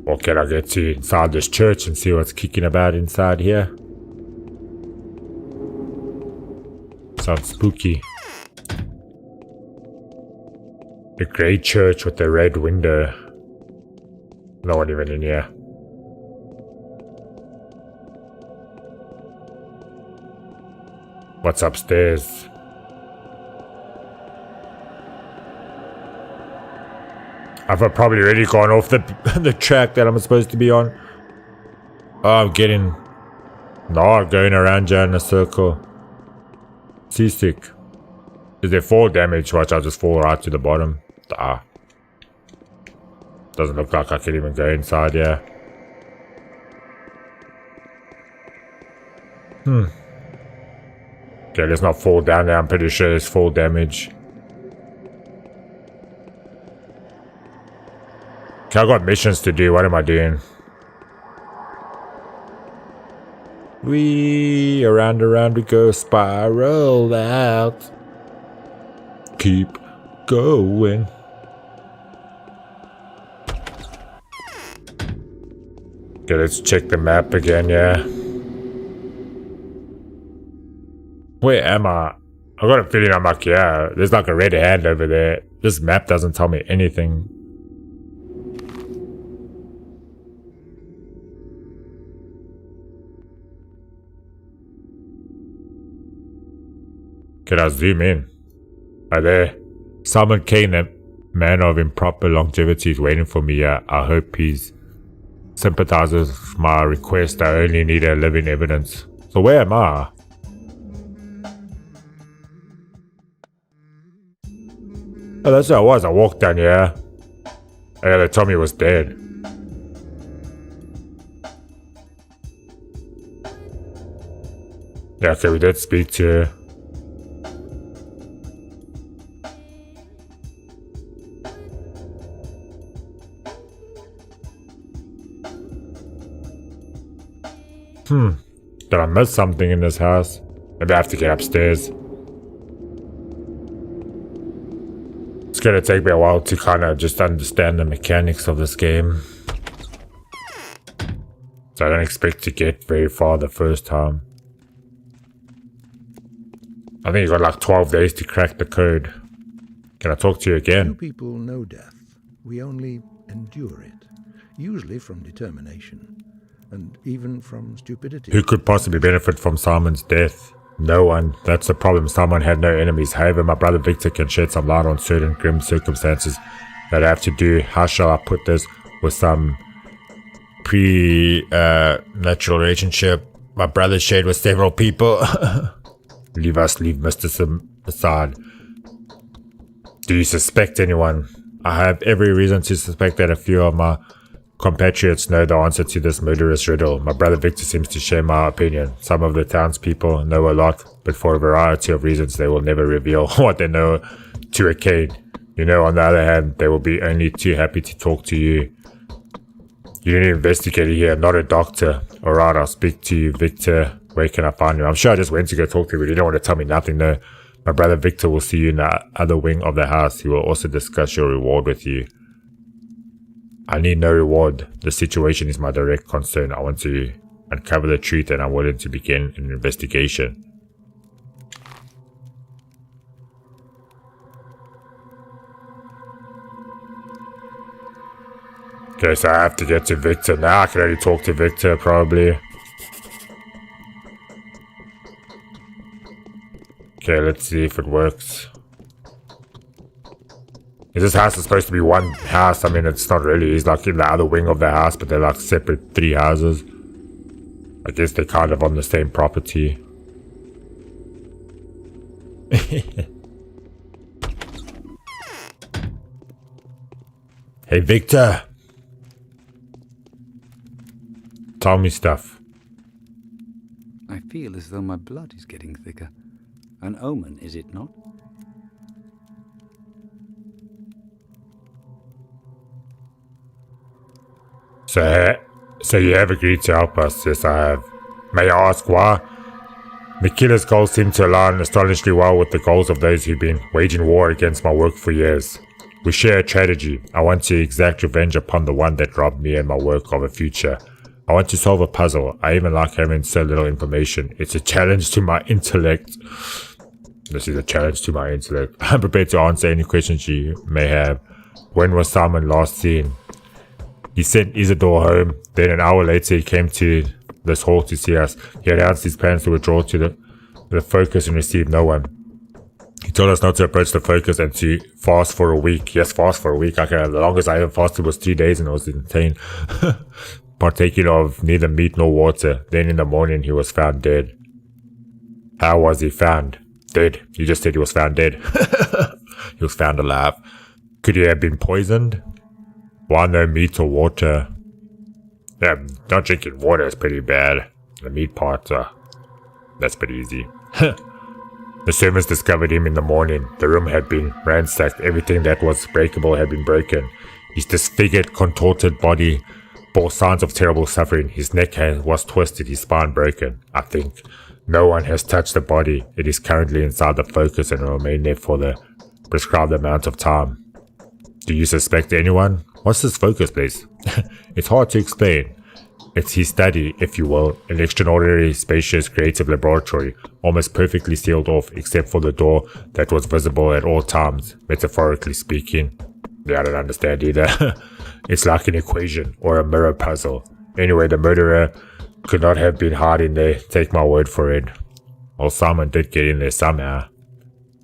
Or can I get to inside this church and see what's kicking about inside here? Sounds spooky. A grey church with a red window. No one even in here. What's upstairs? I've probably already gone off the track that I'm supposed to be on. Oh, I'm getting... No, going around here in a circle. Seasick. Is there fall damage? Watch, I'll just fall right to the bottom. Ah. Doesn't look like I can even go inside here. Okay, let's not fall down there. I'm pretty sure there's fall damage. Okay, I've got missions to do. What am I doing? We around we go, spiral out. Keep going. Okay, let's check the map again, yeah. Where am I? I got a feeling I'm like, yeah, there's like a red hand over there. This map doesn't tell me anything. Can I zoom in? Right there. Simon Kane, that man of improper longevity, is waiting for me here. I hope he's sympathizes with my request. I only need a living evidence. So where am I? Oh, that's where I was. I walked down here. And they told me he was dead. Yeah, okay, we did speak to her. Did I miss something in this house? Maybe I have to get upstairs. It's gonna take me a while to kind of just understand the mechanics of this game. So I don't expect to get very far the first time. I think you got like 12 days to crack the code. Can I talk to you again? Few people know death. We only endure it, usually from determination, and even from stupidity. Who could possibly benefit from Simon's death? No one. That's the problem. Simon had no enemies. However, my brother Victor can shed some light on certain grim circumstances that I have to do, how shall I put this, with some pre-natural relationship my brother shared with several people. Leave Mr. Sim aside. Do you suspect anyone? I have every reason to suspect that a few of my compatriots know the answer to this murderous riddle. My brother Victor seems to share my opinion. Some of the townspeople know a lot, but for a variety of reasons they will never reveal what they know to a Kane. You know, on the other hand, they will be only too happy to talk to you. You're an investigator here, not a doctor. Alright, I'll speak to you, Victor. Where can I find you? I'm sure I just went to go talk to you, but you don't want to tell me nothing, though. My brother Victor will see you in the other wing of the house. He will also discuss your reward with you. I need no reward. The situation is my direct concern. I want to uncover the truth and I'm willing to begin an investigation. Okay, so I have to get to Victor now. I can only talk to Victor, probably. Okay, let's see if it works. This house is supposed to be one house. I mean, it's not really. It's like in the other wing of the house, but they're like separate 3 houses. I guess they're kind of on the same property. Hey, Victor. Tell me stuff. I feel as though my blood is getting thicker. An omen, is it not? So you have agreed to help us? Yes, I have. May I ask why? The killer's goals seem to align astonishingly well with the goals of those who've been waging war against my work for years. We share a tragedy. I want to exact revenge upon the one that robbed me and my work of a future. I want to solve a puzzle. I even like having so little information. It's a challenge to my intellect. This is a challenge to my intellect. I'm prepared to answer any questions you may have. When was Simon last seen? He sent Isidore home. Then an hour later he came to this hall to see us. He announced his plans to withdraw to the focus and receive no one. He told us not to approach the focus and to fast for a week. Yes, fast for a week. Okay, the longest I ever fasted was 3 days and it was insane. Partaking of neither meat nor water. Then in the morning he was found dead. How was he found? Dead. You just said he was found dead. He was found alive. Could he have been poisoned? Why no meat or water? Yeah, not drinking water is pretty bad. The meat part, that's pretty easy. The servants discovered him in the morning. The room had been ransacked. Everything that was breakable had been broken. His disfigured, contorted body bore signs of terrible suffering. His neck was twisted, his spine broken, I think. No one has touched the body. It is currently inside the focus and will remain there for the prescribed amount of time. Do you suspect anyone? What's this focus place? It's hard to explain. It's his study, if you will, an extraordinary, spacious, creative laboratory, almost perfectly sealed off, except for the door that was visible at all times, metaphorically speaking. Yeah, I don't understand either. It's like an equation, or a mirror puzzle. Anyway, the murderer could not have been hiding there, take my word for it. Well, Simon did get in there somehow.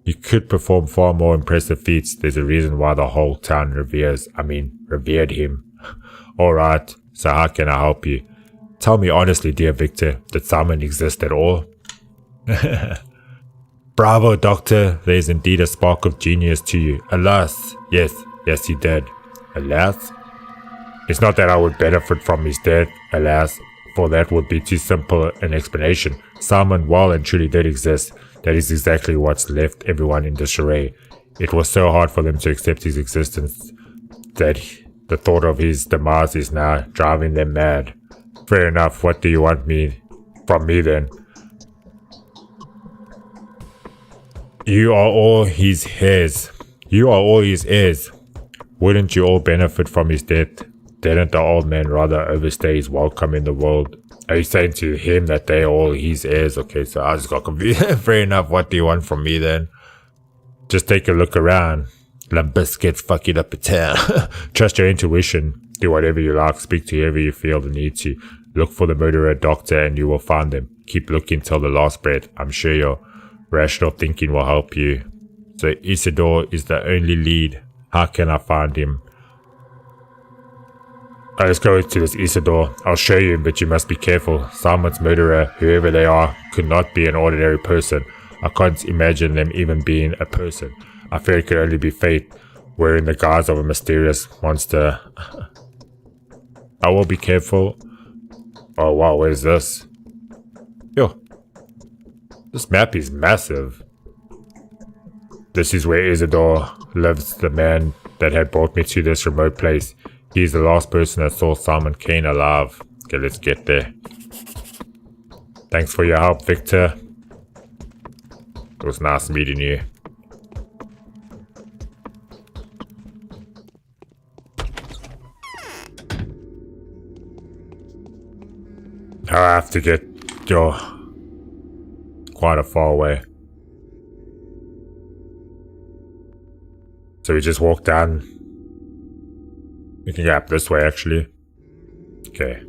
He could perform far more impressive feats. There's a reason why the whole town revered him. Alright, so how can I help you? Tell me honestly, dear Victor, did Simon exist at all? Bravo, Doctor. There is indeed a spark of genius to you. Alas, yes, he did. Alas? It's not that I would benefit from his death, alas, for that would be too simple an explanation. Simon well and truly did exist. That is exactly what's left everyone in disarray. It was so hard for them to accept his existence that the thought of his demise is now driving them mad. Fair enough, what do you want from me then? You are all his heirs. Wouldn't you all benefit from his death? Didn't the old man rather overstay his welcome in the world? Are you saying to him that they are all his heirs? Okay, so I just got confused. Fair enough, what do you want from me then? Just take a look around. Lumbus gets fucking up a town. Trust your intuition. Do whatever you like. Speak to whoever you feel the need to. Look for the murderer, Doctor, and you will find them. Keep looking till the last breath. I'm sure your rational thinking will help you. So Isidore is the only lead. How can I find him? Let's go to this Isidore. I'll show you, but you must be careful. Simon's murderer, whoever they are, could not be an ordinary person. I can't imagine them even being a person. I fear it could only be fate, wearing the guise of a mysterious monster. I will be careful. Oh wow, where's this? Yo, this map is massive. This is where Isidore lives, the man that had brought me to this remote place. He is the last person that saw Simon Kane alive. Okay, let's get there. Thanks for your help, Victor. It was nice meeting you. I have to get quite a far away. So we just walk down. We can go up this way actually. Okay.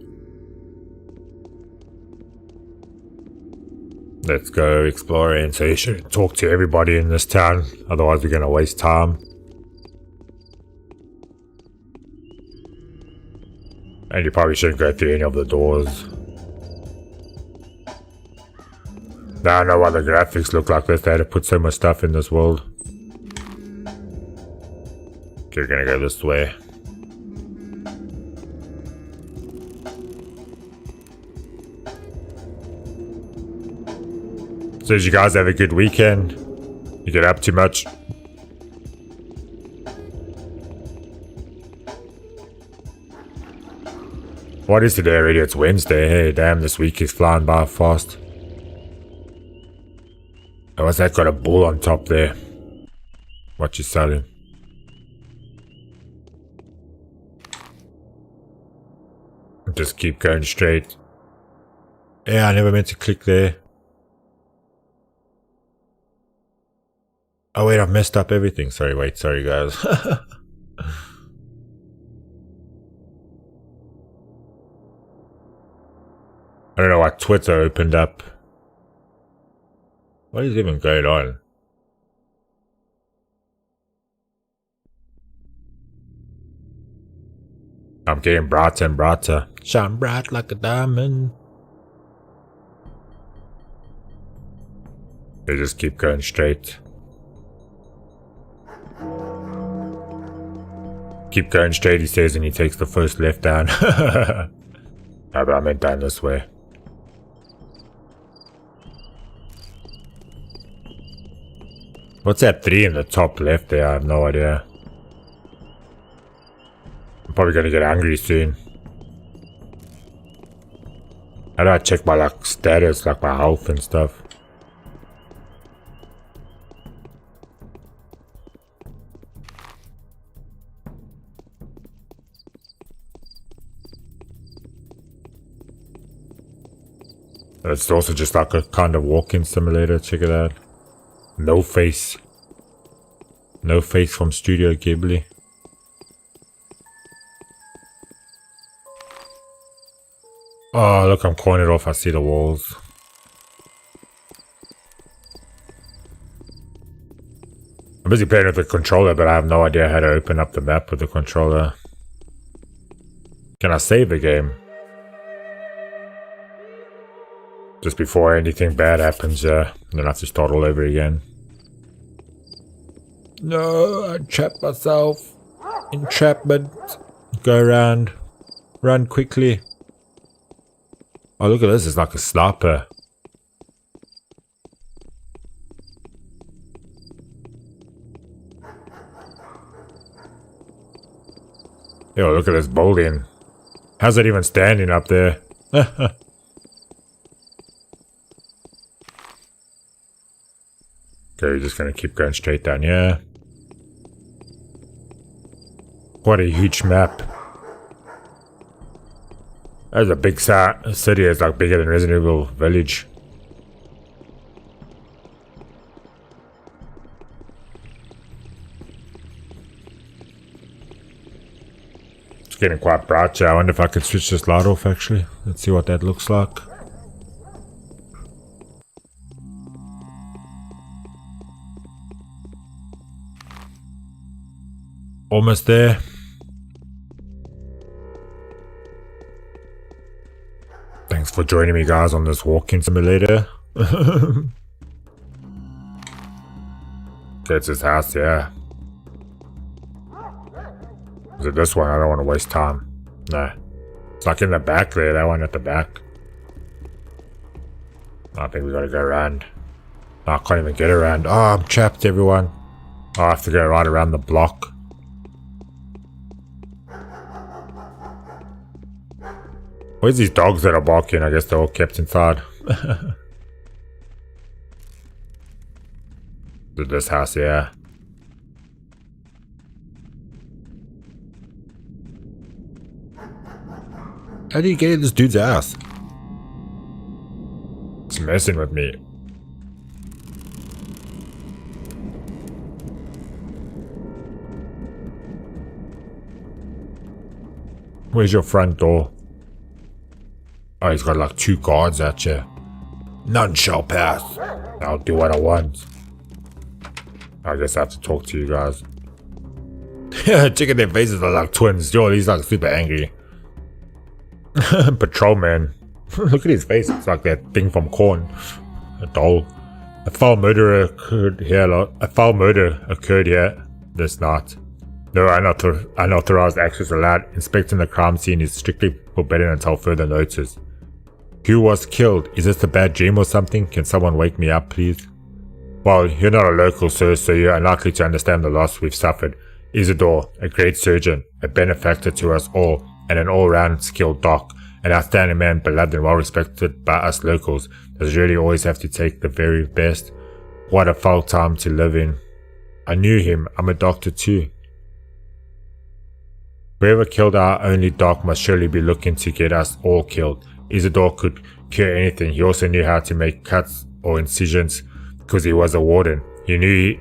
Let's go exploring. So you should talk to everybody in this town, otherwise we're gonna waste time. And you probably shouldn't go through any of the doors. Now I know why the graphics look like this. They had to put so much stuff in this world. Okay, we're gonna go this way. So did you guys have a good weekend? You get up too much? What is today already? It's Wednesday. Hey, damn, this week is flying by fast. Oh, what's that got a bull on top there? What you selling? Just keep going straight. Yeah, I never meant to click there. Oh wait, I've messed up everything. Sorry guys. I don't know why Twitter opened up. What is even going on? I'm getting brighter and brighter. Shine bright like a diamond. They just keep going straight. Keep going straight, he says, and he takes the first left down. Oh, but I meant down this way. What's that 3 in the top left there? I have no idea. I'm probably gonna get angry soon. How do I check my status, like my health and stuff? It's also just like a kind of walking simulator. Check it out. No face. No face from Studio Ghibli. Oh, look, I'm cornered off. I see the walls. I'm busy playing with the controller, but I have no idea how to open up the map with the controller. Can I save the game? Just before anything bad happens, then I have to start all over again. No, I trapped myself. Entrapment. Go around. Run quickly. Oh, look at this. It's like a sniper. Yo, look at this building. How's it even standing up there? Okay, we're just gonna keep going straight down here. What a huge map. That's a big city. It's like bigger than Resident Evil Village. It's getting quite bright here. I wonder if I can switch this light off actually. Let's see what that looks like. Almost there. Thanks for joining me, guys, on this walking simulator. Okay, it's his house, yeah. Is it this one? I don't want to waste time. No. It's like in the back there, that one at the back. I think we gotta go around. Oh, I can't even get around. Oh, I'm trapped, everyone. Oh, I have to go right around the block. Where's these dogs that are barking? I guess they're all kept inside. This house, yeah. How do you get in this dude's house? It's messing with me. Where's your front door? Oh, he's got like 2 guards at you. None shall pass. I'll do what I want. I guess I have to talk to you guys. Check at their faces, are like twins. Yo, he's like super angry. Patrolman. Look at his face. It's like that thing from Korn. A doll. A foul murder occurred here this night. No unauthorized access allowed. Inspecting the crime scene is strictly forbidden until further notice. Who was killed? Is this a bad dream or something? Can someone wake me up, please? Well, you're not a local, sir, so you're unlikely to understand the loss we've suffered. Isidore, a great surgeon, a benefactor to us all, and an all-round skilled doc, an outstanding man, beloved and well-respected by us locals, does really always have to take the very best. What a foul time to live in. I knew him. I'm a doctor too. Whoever killed our only doc must surely be looking to get us all killed. Isidore could cure anything. He also knew how to make cuts or incisions because he was a warden. He knew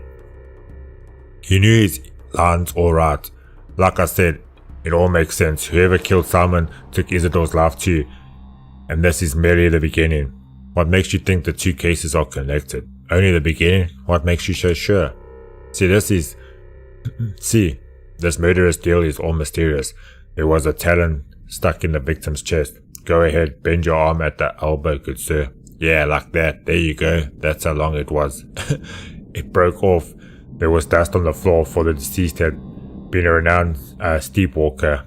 his lines all right. Like I said, it all makes sense. Whoever killed Simon took Isidore's life too. And this is merely the beginning. What makes you think the 2 cases are connected? Only the beginning? What makes you so sure? This murderous deal is all mysterious. There was a talon stuck in the victim's chest. Go ahead, bend your arm at the elbow, good sir. Yeah, like that. There you go. That's how long it was. It broke off. There was dust on the floor, for the deceased had been a renowned steep walker,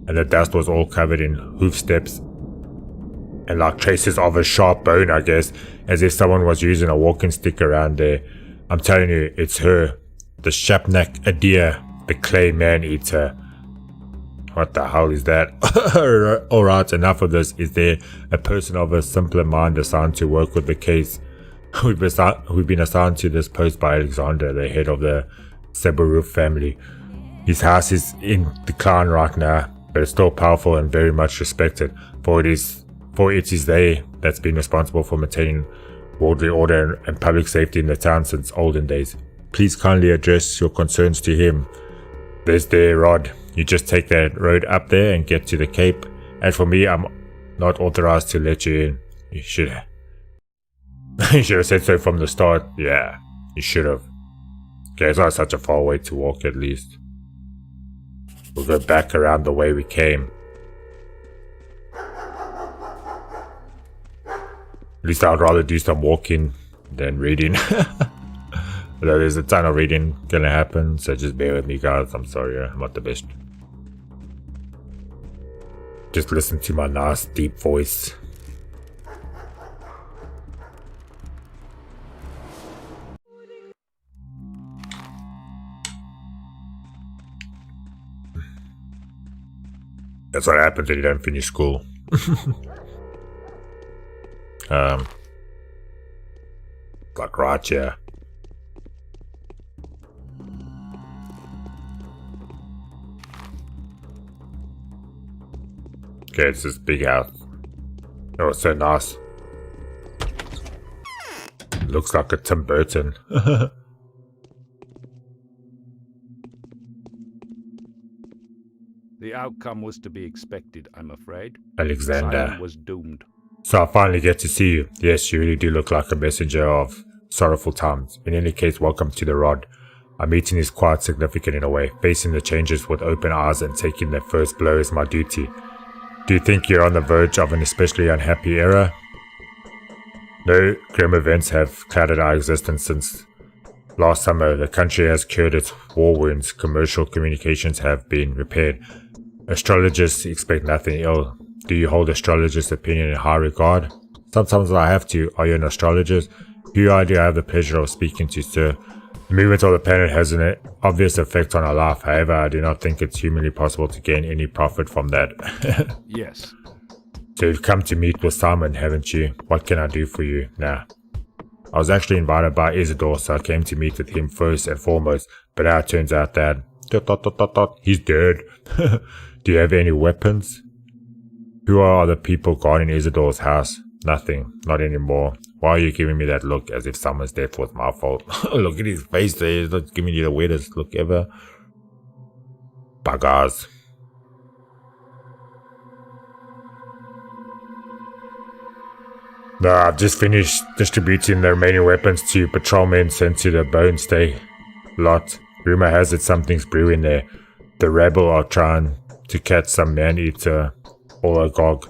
and the dust was all covered in hoof steps and like traces of a sharp bone, I guess, as if someone was using a walking stick around there. I'm telling you, it's her. The Shapnak Adir, the clay man-eater. What the hell is that? Alright, enough of this. Is there a person of a simpler mind assigned to work with the case? We've been assigned to this post by Alexander, the head of the Seborov family. His house is in decline right now, but it's still powerful and very much respected, for it is they that's been responsible for maintaining worldly order and public safety in the town since olden days. Please kindly address your concerns to him. There's their Rod. You just take that road up there and get to the Cape. And for me, I'm not authorized to let you in. You should have said so from the start. Yeah, you should have. Okay, it's not such a far way to walk at least. We'll go back around the way we came. At least I'd rather do some walking than reading. Although there's a ton of reading gonna happen, so just bear with me guys, I'm sorry, I'm not the best. Just listen to my nice deep voice. That's what happens when you don't finish school. Like right here. Okay, it's this big house. Oh, it's so nice. Looks like a Tim Burton. The outcome was to be expected, I'm afraid. Alexander. Simon was doomed. So I finally get to see you. Yes, you really do look like a messenger of sorrowful times. In any case, welcome to the rod. Our meeting is quite significant in a way. Facing the changes with open eyes and taking their first blow is my duty. Do you think you're on the verge of an especially unhappy era? No, grim events have clouded our existence since last summer. The country has cured its war wounds. Commercial communications have been repaired. Astrologers expect nothing ill. Do you hold astrologers' opinion in high regard? Sometimes I have to. Are you an astrologist? Who do I have the pleasure of speaking to, sir? The movement of the planet has an obvious effect on our life. However, I do not think it's humanly possible to gain any profit from that. Yes. So you've come to meet with Simon, haven't you? What can I do for you? Nah. I was actually invited by Isidore, so I came to meet with him first and foremost. But now it turns out that... he's dead. Do you have any weapons? Who are the people guarding Isidore's house? Nothing. Not anymore. Why are you giving me that look as if someone's death was my fault? Look at his face there. He's not giving you the weirdest look ever. Buggers. No, I've just finished distributing the remaining weapons to patrolmen sent to the Bone Stay lot. Rumor has it something's brewing there. The rebel are trying to catch some man-eater or a gog.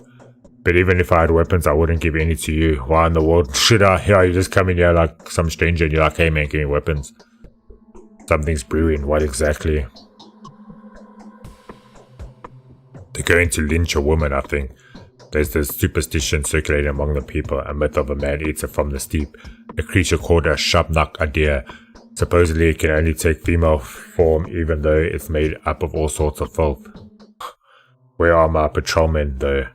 But even if I had weapons, I wouldn't give any to you. Why in the world should I? Yeah, you just come in here like some stranger and you're like, hey man, give me weapons. Something's brewing. What exactly? They're going to lynch a woman, I think. There's this superstition circulating among the people, a myth of a man-eater from the steppe, a creature called a shabnak adir. Supposedly it can only take female form even though it's made up of all sorts of filth. Where are my patrolmen though?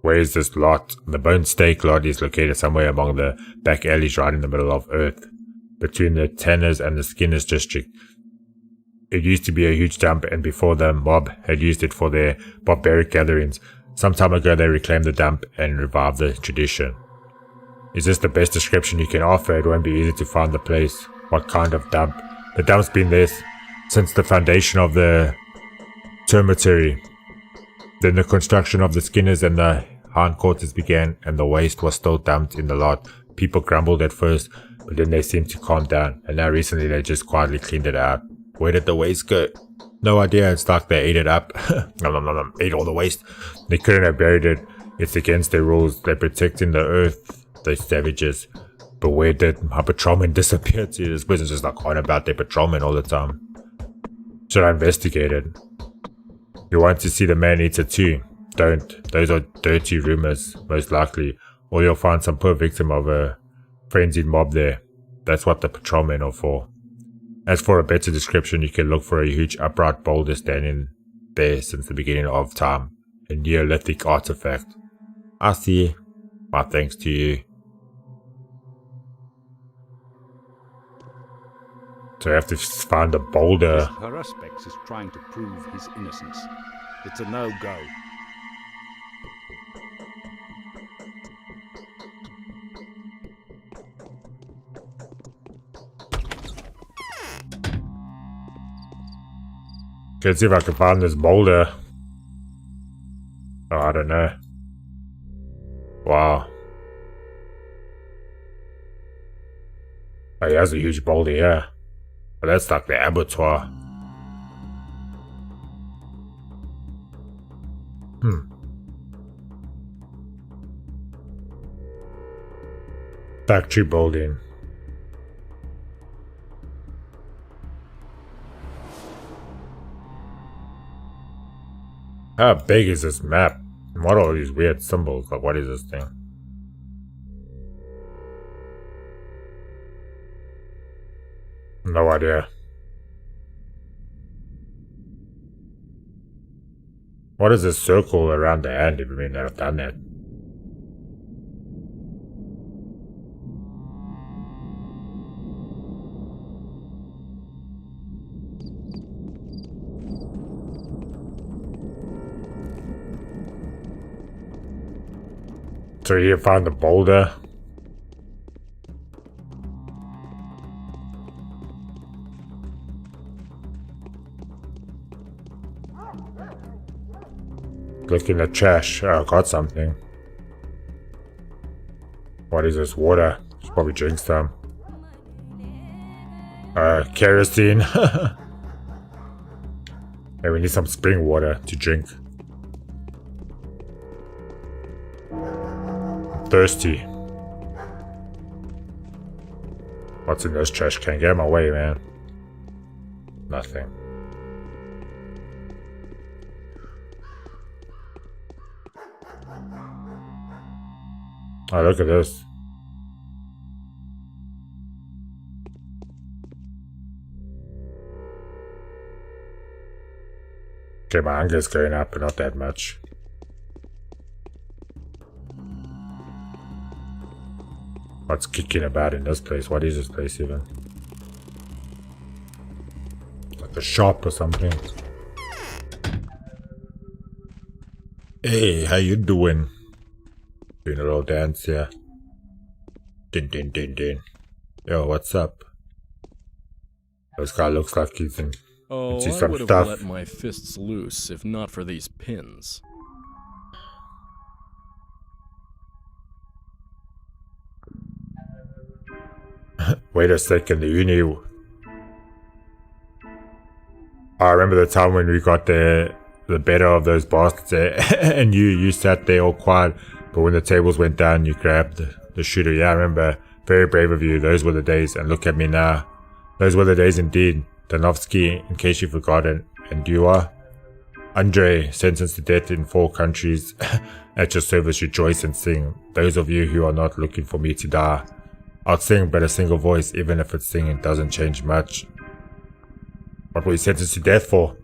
Where is this lot? The Bone Steak lot is located somewhere among the back alleys right in the middle of Earth, between the Tanners and the Skinners district. It used to be a huge dump, and before the mob had used it for their barbaric gatherings. Some time ago they reclaimed the dump and revived the tradition. Is this the best description you can offer? It won't be easy to find the place. What kind of dump? The dump's been there since the foundation of the termitory. Then the construction of the Skinners and the hindquarters began, and the waste was still dumped in the lot. People grumbled at first, but then they seemed to calm down, and now recently they just quietly cleaned it out. Where did the waste go? No idea, it's like they ate it up. Ate all the waste. They couldn't have buried it. It's against their rules. They're protecting the earth, those savages. But where did my patrolman disappear to? This person's just like on about their patrolman all the time. Should I investigate it? You want to see the man-eater too? Don't. Those are dirty rumors, most likely. Or you'll find some poor victim of a frenzied mob there. That's what the patrolmen are for. As for a better description, you can look for a huge upright boulder standing there since the beginning of time. A Neolithic artifact. I see. My thanks to you. So I have to find a boulder. Haruspex is trying to prove his innocence. It's a no-go. Let's see if I can find this boulder. Oh, I don't know. Wow. Oh, he has a huge boulder, yeah. But that's like the abattoir. Factory building. How big is this map? What are all these weird symbols? Like, what is this thing? No idea. What is this circle around the hand if you mean I've done that? So you found the boulder. Look in the trash. Oh, I got something. What is this? Water. Should probably drink some. Kerosene. Hey, we need some spring water to drink. Thirsty. What's in this trash can? Get out of my way, man. Nothing. Oh, look at this. Okay, my hunger's going up, but not that much. What's kicking about in this place? What is this place even? Like a shop or something. Hey, how you doing? Doing a little dance here. Din din din din. Yo, what's up? This guy looks like he's in. Oh, see I some would have stuff. let my fists loose if not for these pins. Wait a second, the uni. I remember the time when we got the better of those bastards there, and you sat there all quiet, but when the tables went down, you grabbed the shooter. Yeah, I remember. Very brave of you. Those were the days, and look at me now. Those were the days indeed. Danovsky, in case you've forgotten, and you are? Andre, sentenced to death in 4 countries. At your service, rejoice and sing. Those of you who are not looking for me to die. I'll sing, but a single voice, even if it's singing, doesn't change much. What were you sentenced to death for?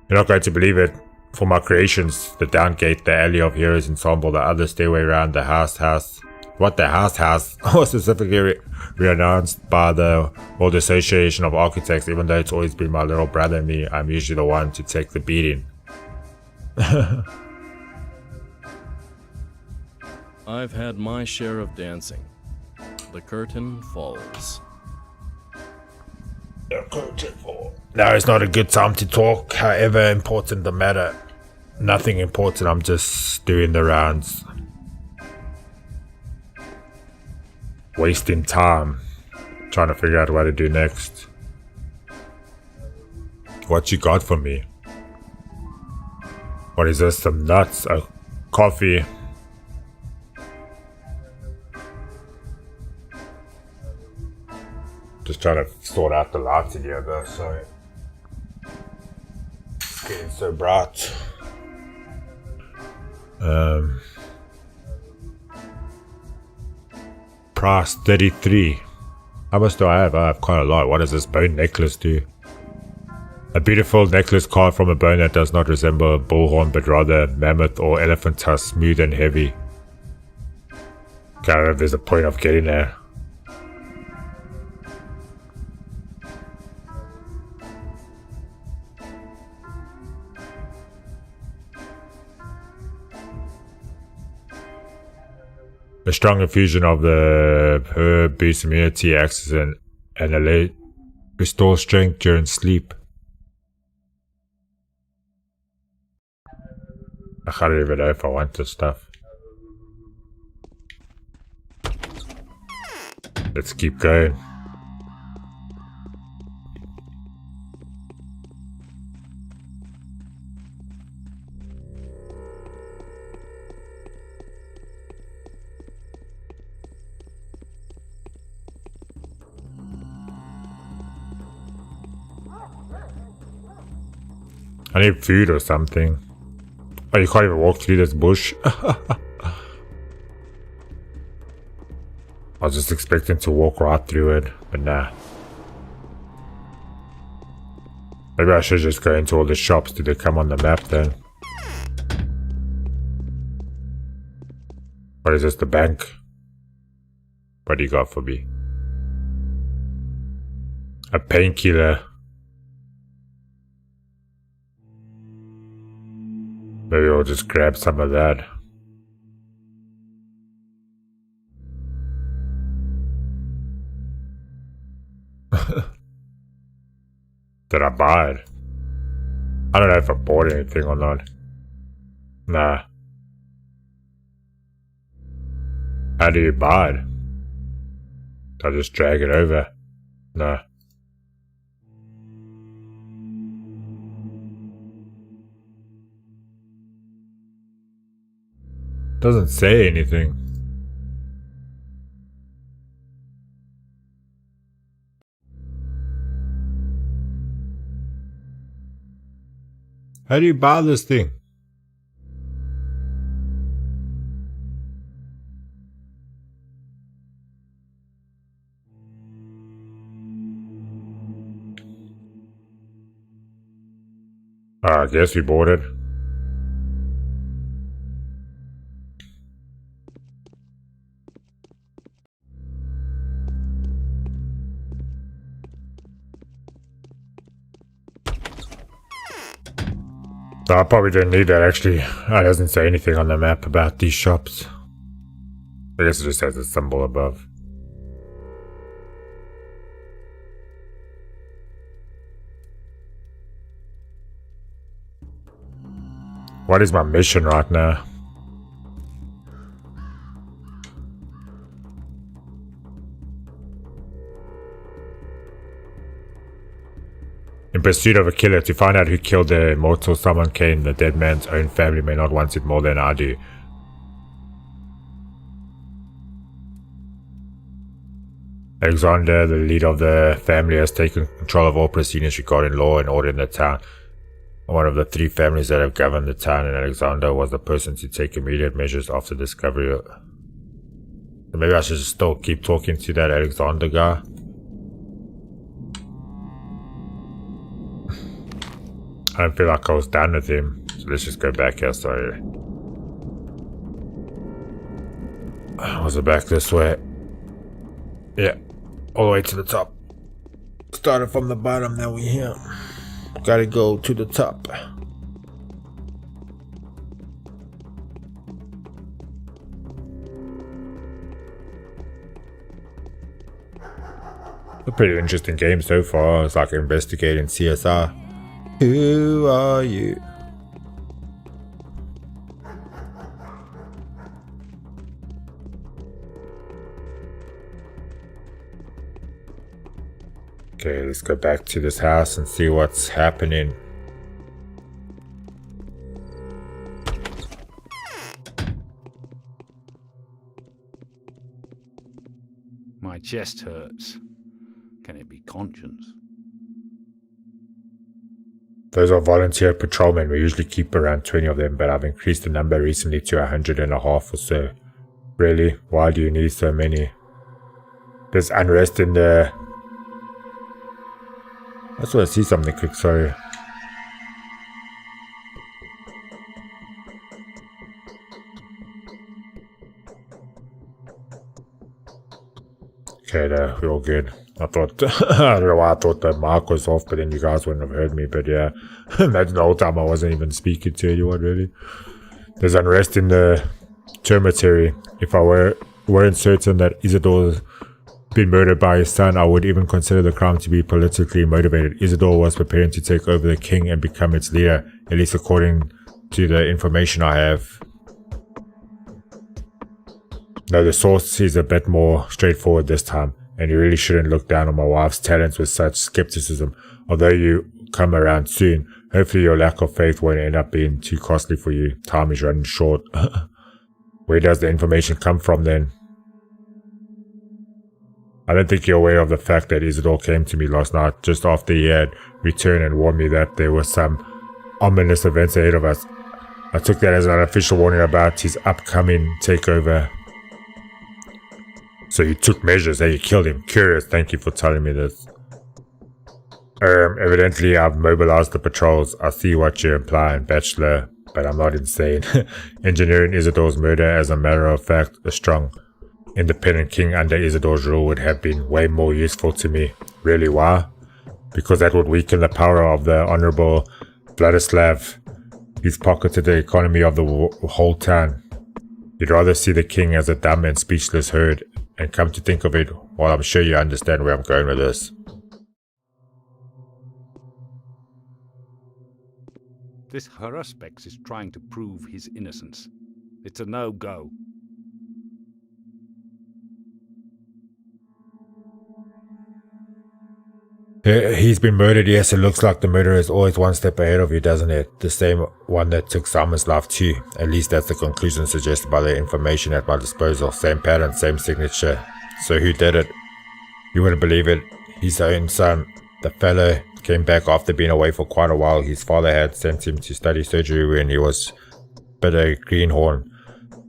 You're not going to believe it. For my creations, the down gate, the alley of heroes ensemble, the other stairway around, the house. What the house was specifically renounced by the World Association of Architects, even though it's always been my little brother and me, I'm usually the one to take the beating. I've had my share of dancing. The curtain falls. The curtain falls. Now is not a good time to talk, however important the matter. Nothing important, I'm just doing the rounds. Wasting time. Trying to figure out what to do next. What you got for me? What is this? Some nuts? A coffee? Just trying to sort out the lights in here though, so it's getting so bright. Price 33. How much do I have? I have quite a lot. What does this bone necklace do? A beautiful necklace carved from a bone that does not resemble a bullhorn but rather mammoth or elephant tusk, smooth and heavy. Okay, I don't know if there's a point of getting there. A strong infusion of the herb boosts immunity, acts as an analgesic, restores strength during sleep. I can't even know if I want this stuff. Let's keep going. I need food or something. Oh, you can't even walk through this bush. I was just expecting to walk right through it, but nah. Maybe I should just go into all the shops. Do they come on the map then? What is this, the bank? What do you got for me? A painkiller. Maybe I'll just grab some of that. Did I buy it? I don't know if I bought anything or not. Nah. How do you buy it? Do I just drag it over? Nah. Doesn't say anything. How do you buy this thing? I guess we bought it. So I probably don't need that actually. It doesn't say anything on the map about these shops. I guess it just has a symbol above. What is my mission right now? In pursuit of a killer, to find out who killed the immortal someone Kane, the dead man's own family may not want it more than I do. Alexander, the leader of the family, has taken control of all proceedings regarding law and order in the town. One of the 3 families that have governed the town, and Alexander was the person to take immediate measures after discovery. So maybe I should just still keep talking to that Alexander guy. I don't feel like I was done with him, so let's just go back here. Sorry. Was it back this way? Yeah, all the way to the top. Started from the bottom, now we're here. Gotta go to the top. A pretty interesting game so far. It's like investigating CSI. Who are you? Okay, let's go back to this house and see what's happening. My chest hurts. Can it be conscience? Those are volunteer patrolmen. We usually keep around 20 of them, but I've increased the number recently to 150 or so. Really? Why do you need so many? There's unrest in the... I just want to see something quick, sorry. Okay, there, we're all good. I thought, I don't know why I thought the mic was off, but then you guys wouldn't have heard me, but yeah. Imagine the whole time I wasn't even speaking to anyone, really. There's unrest in the cemetery. If I weren't certain that Isidore's been murdered by his son, I would even consider the crime to be politically motivated. Isidore was preparing to take over the king and become its leader, at least according to the information I have. No, the source is a bit more straightforward this time, and you really shouldn't look down on my wife's talents with such skepticism. Although you come around soon, hopefully your lack of faith won't end up being too costly for you. Time is running short. Where does the information come from then? I don't think you're aware of the fact that Isidore came to me last night just after he had returned and warned me that there was some ominous events ahead of us. I took that as an unofficial warning about his upcoming takeover. So you took measures, you killed him. Curious, thank you for telling me this. Evidently I've mobilized the patrols. I see what you're implying, Bachelor, but I'm not insane. Engineering Isidore's murder, as a matter of fact, a strong, independent king under Isidore's rule would have been way more useful to me. Really, why? Because that would weaken the power of the Honorable Vladislav. He's pocketed the economy of the whole town. You'd rather see the king as a dumb and speechless herd, and come to think of it, well, I'm sure you understand where I'm going with this. This Haruspex is trying to prove his innocence. It's a no-go. He's been murdered, yes. It looks like the murderer is always one step ahead of you, doesn't it? The same one that took Simon's life too. At least that's the conclusion suggested by the information at my disposal. Same pattern, same signature. So who did it? You wouldn't believe it. His own son. The fellow came back after being away for quite a while. His father had sent him to study surgery when he was but a greenhorn.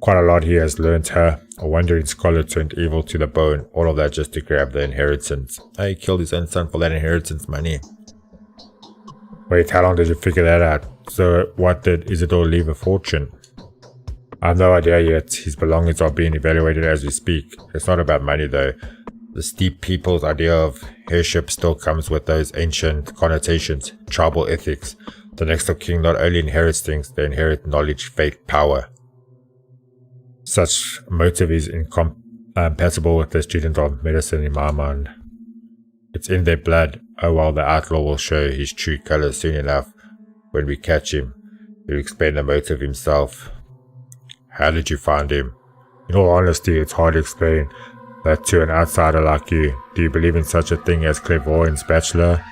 Quite a lot he has learnt, a wandering scholar turned evil to the bone. All of that just to grab the inheritance. He killed his own son for that inheritance money. Wait, how long did you figure that out? So what, did Isidore leave a fortune? I have no idea yet. His belongings are being evaluated as we speak. It's not about money though. The steppe people's idea of heirship still comes with those ancient connotations, tribal ethics. The next of kin not only inherits things, they inherit knowledge, fate, power. Such motive is incompatible with the student of medicine in my mind. It's in their blood. Oh well, the outlaw will show his true colors soon enough. When we catch him, he'll explain the motive himself. How did you find him? In all honesty, it's hard to explain that to an outsider like you. Do you believe in such a thing as clairvoyance, Bachelor?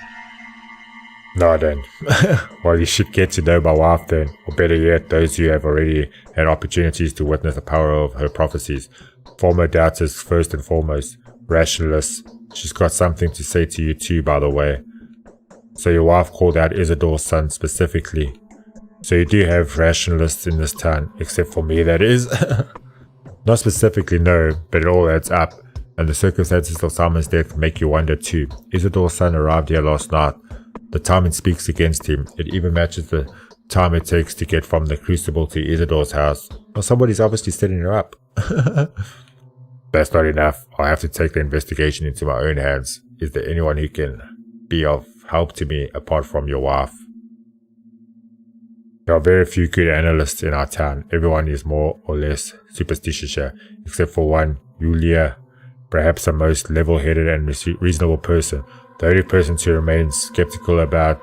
No, I don't. Well, you should get to know my wife then, or better yet, those who have already had opportunities to witness the power of her prophecies. Former doubters first and foremost, rationalists. She's got something to say to you too, by the way. So your wife called out Isidore's son specifically. So you do have rationalists in this town, except for me, that is. Not specifically, no, but it all adds up, and the circumstances of Simon's death make you wonder too. Isidore's son arrived here last night. The timing speaks against him. It even matches the time it takes to get from the crucible to Isidore's house. Well, somebody's obviously setting her up. That's not enough. I have to take the investigation into my own hands. Is there anyone who can be of help to me apart from your wife? There are very few good analysts in our town. Everyone is more or less superstitious here, except for one, Yulia, perhaps the most level-headed and reasonable person. The only person to remain skeptical about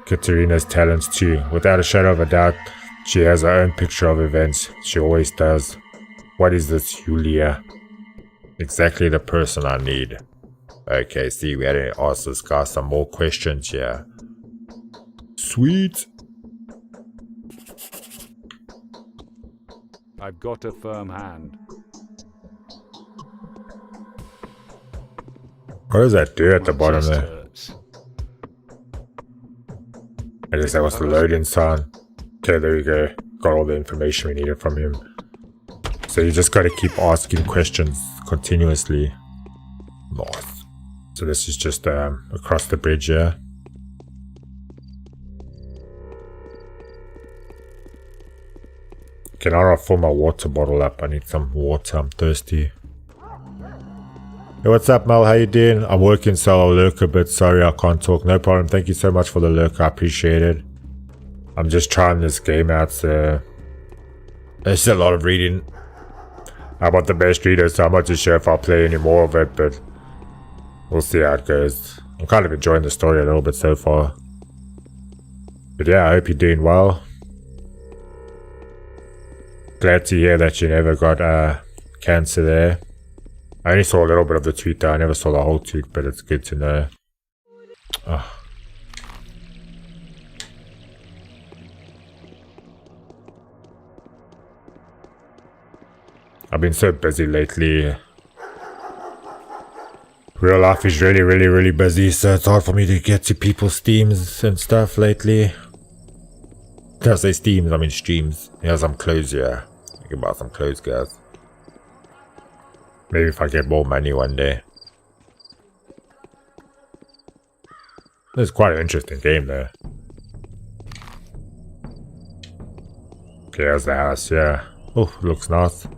Katerina's talents too. Without a shadow of a doubt, she has her own picture of events. She always does. What is this, Yulia? Exactly the person I need. Okay, see, we had to ask this guy some more questions here. Sweet. I've got a firm hand. What does that do at the bottom there? I guess that was the loading sign. Okay, there we go. Got all the information we needed from him. So you just gotta keep asking questions continuously. Nice. So this is just across the bridge here. Can I fill my water bottle up? I need some water. I'm thirsty. Hey, what's up, Mel? How you doing? I'm working, so I'll lurk a bit. Sorry, I can't talk. No problem. Thank you so much for the lurk. I appreciate it. I'm just trying this game out, so there's a lot of reading. I'm not the best reader, so I'm not too sure if I'll play any more of it, but we'll see how it goes. I'm kind of enjoying the story a little bit so far. But yeah, I hope you're doing well. Glad to hear that you never got cancer there. I only saw a little bit of the tweet though. I never saw the whole tweet, but it's good to know. Oh. I've been so busy lately. Real life is really busy, so it's hard for me to get to people's themes and stuff lately. Did I say steams? I mean streams. Here's some clothes here. I can buy some clothes, guys. Maybe if I get more money one day. It's quite an interesting game though. Okay, here's the house, yeah. Oh, looks nice. I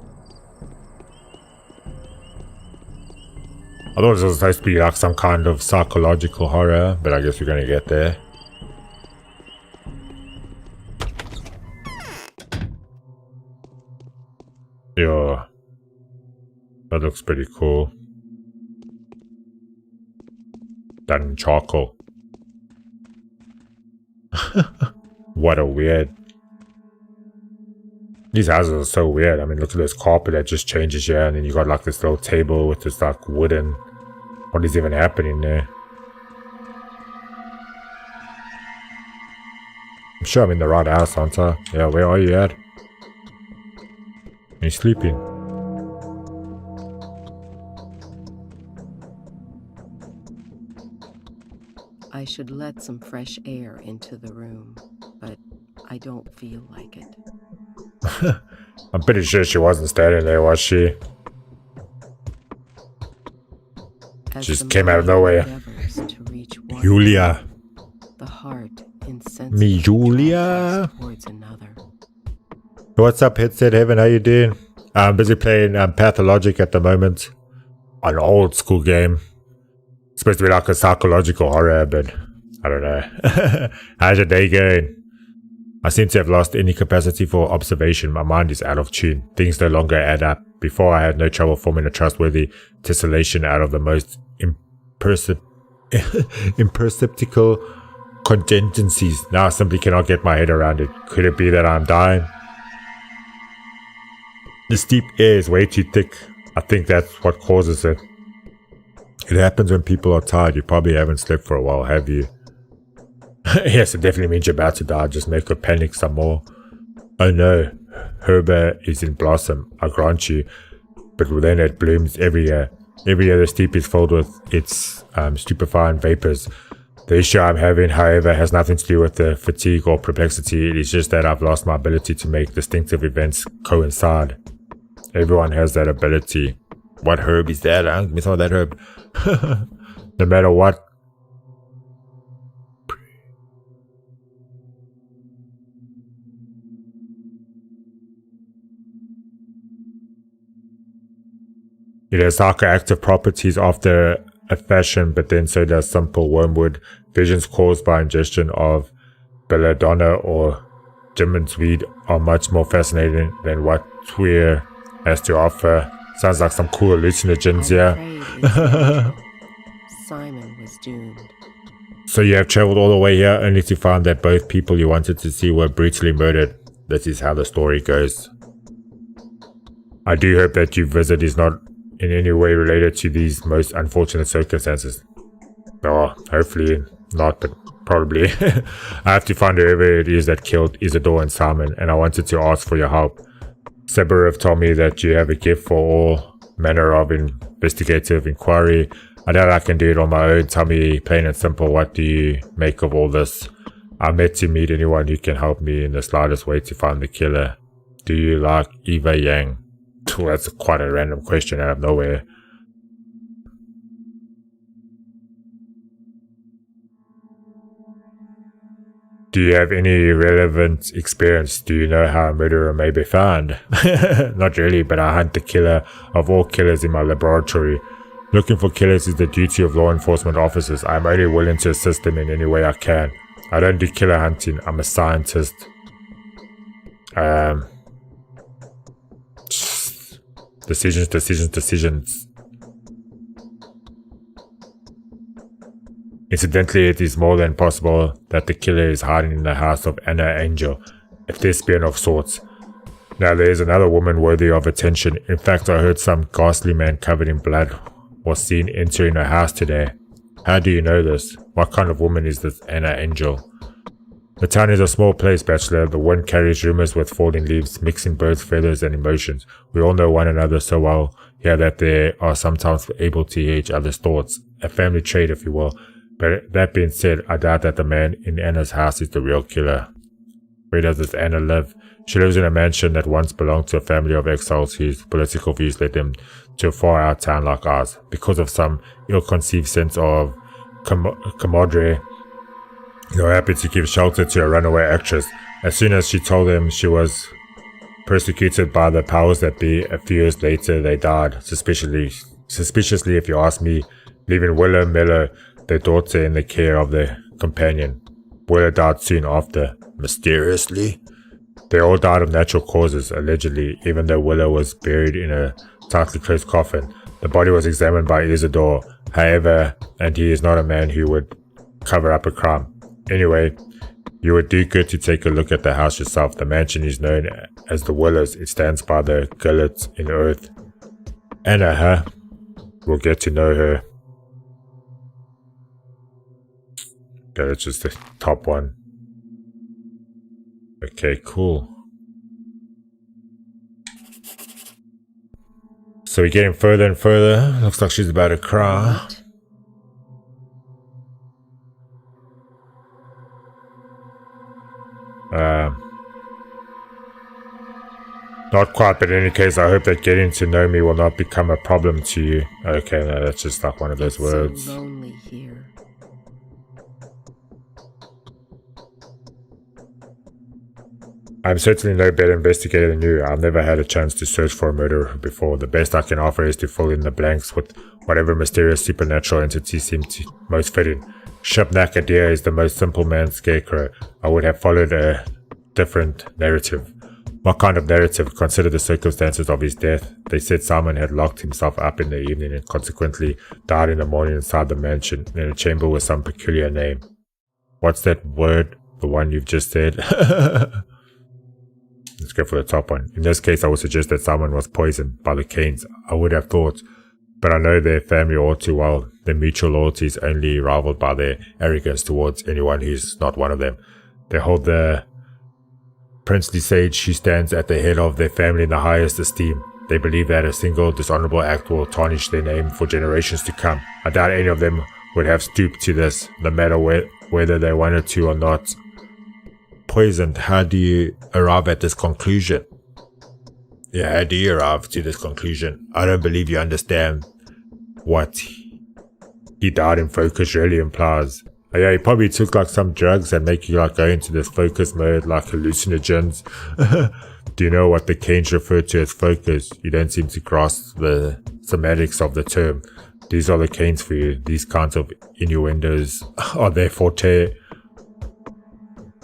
thought it was supposed to be like some kind of psychological horror, but I guess we're gonna get there. Yeah. That looks pretty cool. Done in charcoal. What a weird. These houses are so weird. I mean, look at this carpet that just changes here, and then you got like this little table with this like wooden. What is even happening there? I'm sure I'm in the right house, aren't I? Yeah, where are you at? Are you sleeping? I should let some fresh air into the room, but I don't feel like it. I'm pretty sure she wasn't standing there, was she? Just came out of nowhere. Julia. The heart Me, Julia. What's up, Headset Heaven? How you doing? I'm busy playing Pathologic at the moment. An old school game. It's supposed to be like a psychological horror, but I don't know. How's your day going? I seem to have lost any capacity for observation. My mind is out of tune. Things no longer add up. Before, I had no trouble forming a trustworthy tessellation out of the most imperceptible contingencies. Now I simply cannot get my head around it. Could it be that I'm dying? The steep air is way too thick. I think that's what causes it. It happens when people are tired. You probably haven't slept for a while, have you? Yes, it definitely means you're about to die. Just make her panic some more. Oh no, herba is in blossom, I grant you. But then it blooms every year. Every year the steep is filled with its stupefying vapors. The issue I'm having, however, has nothing to do with the fatigue or perplexity. It is just that I've lost my ability to make distinctive events coincide. Everyone has that ability. What herb is that? Give me some of that herb. No matter what. It has psychoactive properties after a fashion, but then so does simple wormwood. Visions caused by ingestion of belladonna or Jimin's weed are much more fascinating than what Tweer has to offer. Sounds like some cool hallucinogens here. Simon was doomed. So you have traveled all the way here only to find that both people you wanted to see were brutally murdered. This is how the story goes. I do hope that your visit is not in any way related to these most unfortunate circumstances. Oh, hopefully not, but probably. I have to find whoever it is that killed Isidore and Simon, and I wanted to ask for your help. Seberov told me that you have a gift for all manner of investigative inquiry. I doubt I can do it on my own. Tell me plain and simple, what do you make of all this? I'm meant to meet anyone who can help me in the slightest way to find the killer. Do you like Eva Yang? Well, that's quite a random question out of nowhere. Do you have any relevant experience? Do you know how a murderer may be found? Not really, but I hunt the killer of all killers in my laboratory. Looking for killers is the duty of law enforcement officers. I am only willing to assist them in any way I can. I don't do killer hunting. I'm a scientist. Decisions. Incidentally, it is more than possible that the killer is hiding in the house of Anna Angel, a thespian of sorts. Now there is another woman worthy of attention. In fact, I heard some ghastly man covered in blood was seen entering a house today. How do you know this? What kind of woman is this Anna Angel? The town is a small place, Bachelor. The wind carries rumors with falling leaves, mixing both feathers and emotions. We all know one another so well here that they are sometimes able to hear each other's thoughts. A family trait, if you will. But that being said, I doubt that the man in Anna's house is the real killer. Where does this Anna live? She lives in a mansion that once belonged to a family of exiles whose political views led them to a far-out town like ours. Because of some ill-conceived sense of camaraderie, they were happy to give shelter to a runaway actress. As soon as she told them she was persecuted by the powers that be, a few years later they died, suspiciously if you ask me, leaving Willa Miller, their daughter, in the care of their companion. Willa died soon after, mysteriously. They all died of natural causes, allegedly, even though Willa was buried in a tightly closed coffin. The body was examined by Isidore, however, and he is not a man who would cover up a crime. Anyway, you would do good to take a look at the house yourself. The mansion is known as the Willows. It stands by the gullet in earth. Anna, huh? We'll get to know her. Okay, that's just the top one. Okay, cool. So we're getting further and further. Looks like she's about to cry. Not quite, but in any case, I hope that getting to know me will not become a problem to you. Okay, no, that's just like one of those words. So lonely here. I'm certainly no better investigator than you. I've never had a chance to search for a murderer before. The best I can offer is to fill in the blanks with whatever mysterious supernatural entity seems to most fit in. Shubnakadir is the most simple man's scarecrow. I would have followed a different narrative. What kind of narrative? Consider the circumstances of his death. They said Simon had locked himself up in the evening and consequently died in the morning inside the mansion in a chamber with some peculiar name. What's that word? The one you've just said? Let's go for the top one. In this case, I would suggest that Simon was poisoned by the Canes. I would have thought, but I know their family all too well. Their mutual loyalty is only rivaled by their arrogance towards anyone who's not one of them. They hold the princely sage who stands at the head of their family in the highest esteem. They believe that a single dishonorable act will tarnish their name for generations to come. I doubt any of them would have stooped to this, no matter whether they wanted to or not. Poisoned, how do you arrive at this conclusion? Yeah, how do you arrive to this conclusion? I don't believe you understand what he died in focus really implies. Yeah, he probably took like some drugs that make you like go into this focus mode, like hallucinogens. Do you know what the Canes refer to as focus? You don't seem to grasp the semantics of the term. These are the Canes for you. These kinds of innuendos are their forte.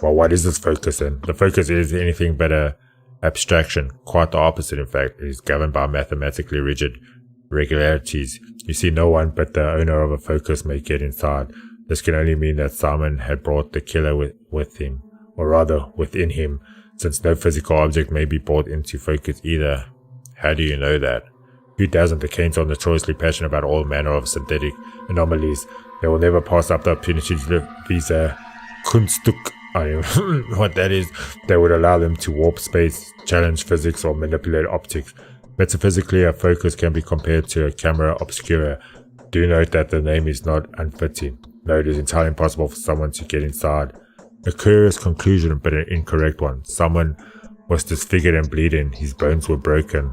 Well, what is this focus in? The focus is anything but a abstraction. Quite the opposite, in fact. It is governed by mathematically rigid regularities. You see, no one but the owner of a focus may get inside. This can only mean that Simon had brought the killer with him, or rather, within him, since no physical object may be brought into focus either. How do you know that? Who doesn't? The Canes are notoriously passionate about all manner of synthetic anomalies. They will never pass up the opportunity to live these Kunststück. What that is, they would allow them to warp space, challenge physics, or manipulate optics. Metaphysically, a focus can be compared to a camera obscura. Do note that the name is not unfitting. No, it is entirely impossible for someone to get inside. A curious conclusion, but an incorrect one. Someone was disfigured and bleeding. His bones were broken.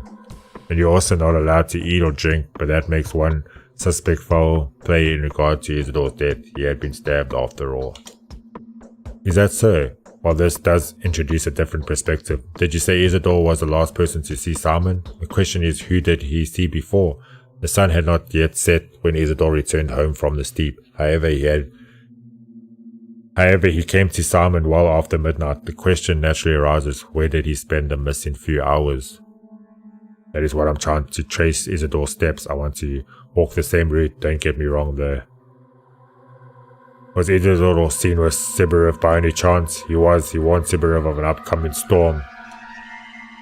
And you're also not allowed to eat or drink, but that makes one suspect foul play in regard to Isidore's death. He had been stabbed after all. Is that so? Well, this does introduce a different perspective. Did you say Isidore was the last person to see Simon? The question is, who did he see before? The sun had not yet set when Isidore returned home from the steep. However, he came to Simon well after midnight. The question naturally arises, where did he spend the missing few hours? That is what I'm trying to trace Isidore's steps. I want to walk the same route, don't get me wrong though. Was Isidore seen with Sibirev by any chance? He warned Sibirev of an upcoming storm.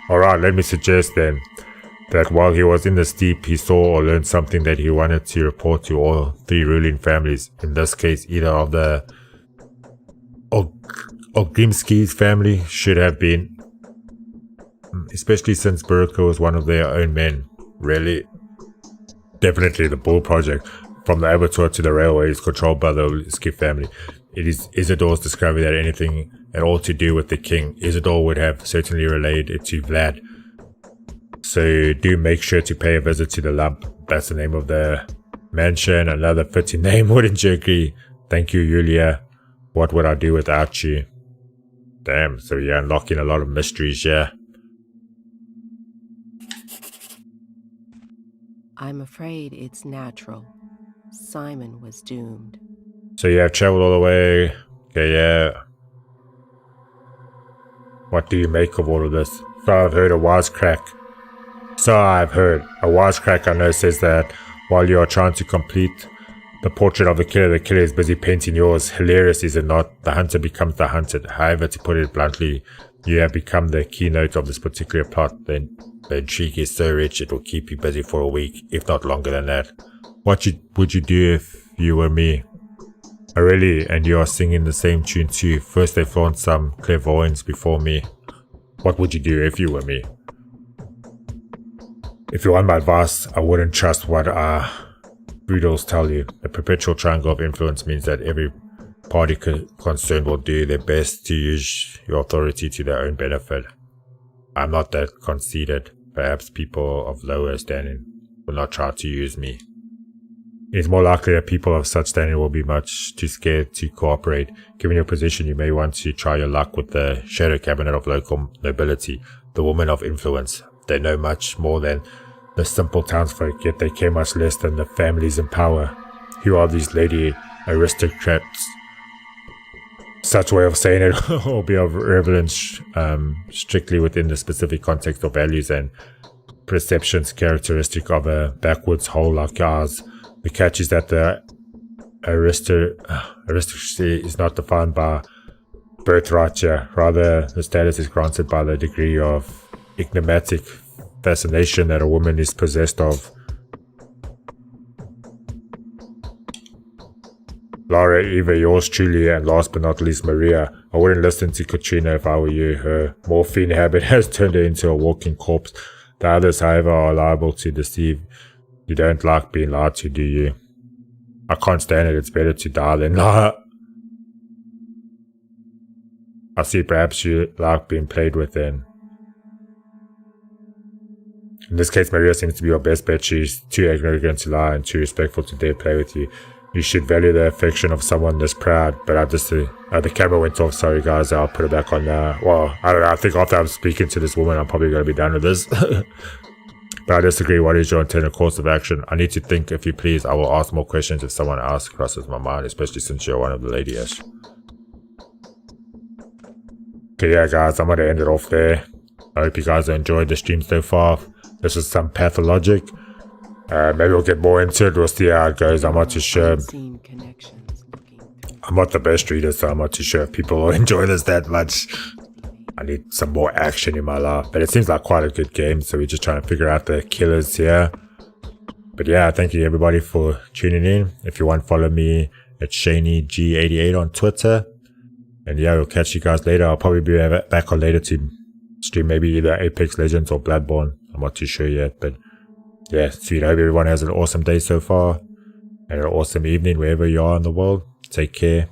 Alright, let me suggest then that while he was in the steep, he saw or learned something that he wanted to report to all three ruling families. In this case, either of the Ogrimsky's family should have been, especially since Burka was one of their own men. Really? Definitely the Bull Project. From the abattoir to the railway is controlled by the Olisky family. it is Isidor's discovery that anything at all to do with the king, Isidor would have certainly relayed it to Vlad. So do make sure to pay a visit to the lump. That's the name of the mansion. Another fitting name, wouldn't you agree? Thank you, Yulia. What would I do without you? Damn, so you're unlocking a lot of mysteries, yeah. I'm afraid it's natural. Simon was doomed. So you have traveled all the way. Okay, yeah. What do you make of all of this? So I've heard a wisecrack. A wisecrack I know says that while you are trying to complete the portrait of the killer is busy painting yours. Hilarious, is it not? The hunter becomes the hunted. However, to put it bluntly, you have become the keynote of this particular plot. Then the intrigue is so rich it will keep you busy for a week, if not longer than that. What would you do if you were me? Oh really? And you are singing the same tune too. First they flaunt some clairvoyance before me. What would you do if you were me? If you want my advice, I wouldn't trust what Rudolphs tell you. The perpetual triangle of influence means that every party concerned will do their best to use your authority to their own benefit. I'm not that conceited. Perhaps people of lower standing will not try to use me. It is more likely that people of such standing will be much too scared to cooperate. Given your position, you may want to try your luck with the shadow cabinet of local nobility, the women of influence. They know much more than the simple townsfolk, yet they care much less than the families in power. Who are these lady aristocrats? Such way of saying it will be of relevance strictly within the specific context of values and perceptions characteristic of a backwoods hole like ours. The catch is that the aristocracy is not defined by birthright here. Rather, the status is granted by the degree of enigmatic fascination that a woman is possessed of. Laura, Eva, yours truly, and last but not least, Maria. I wouldn't listen to Katrina if I were you. Her morphine habit has turned her into a walking corpse. The others, however, are liable to deceive. You don't like being lied to, do you? I can't stand it. It's better to die than lie. I see, perhaps you like being played with then. In this case, Maria seems to be your best bet. She's too arrogant to lie and too respectful to dare play with you. You should value the affection of someone this proud. But I just, the camera went off. Sorry guys, I'll put it back on now. Well, I don't know. I think after I'm speaking to this woman, I'm probably going to be done with this. But I disagree. What is your intended course of action? I need to think, if you please. I will ask more questions if someone else crosses my mind, especially since you're one of the ladies. Okay, yeah guys, I'm going to end it off there. I hope you guys enjoyed the stream so far. This is some Pathologic. Maybe we'll get more into it. We'll see how it goes. I'm not too sure. I'm not the best reader, so I'm not too sure if people will enjoy this that much. I need some more action in my life. But it seems like quite a good game, so we're just trying to figure out the killers here. But yeah, thank you everybody for tuning in. If you want, follow me at ShaneyG88 on Twitter. And yeah, we'll catch you guys later. I'll probably be back on later to stream maybe either Apex Legends or Bloodborne. I'm not too sure yet, but yeah, sweet. I hope everyone has an awesome day so far and an awesome evening wherever you are in the world. Take care.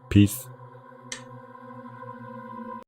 Peace.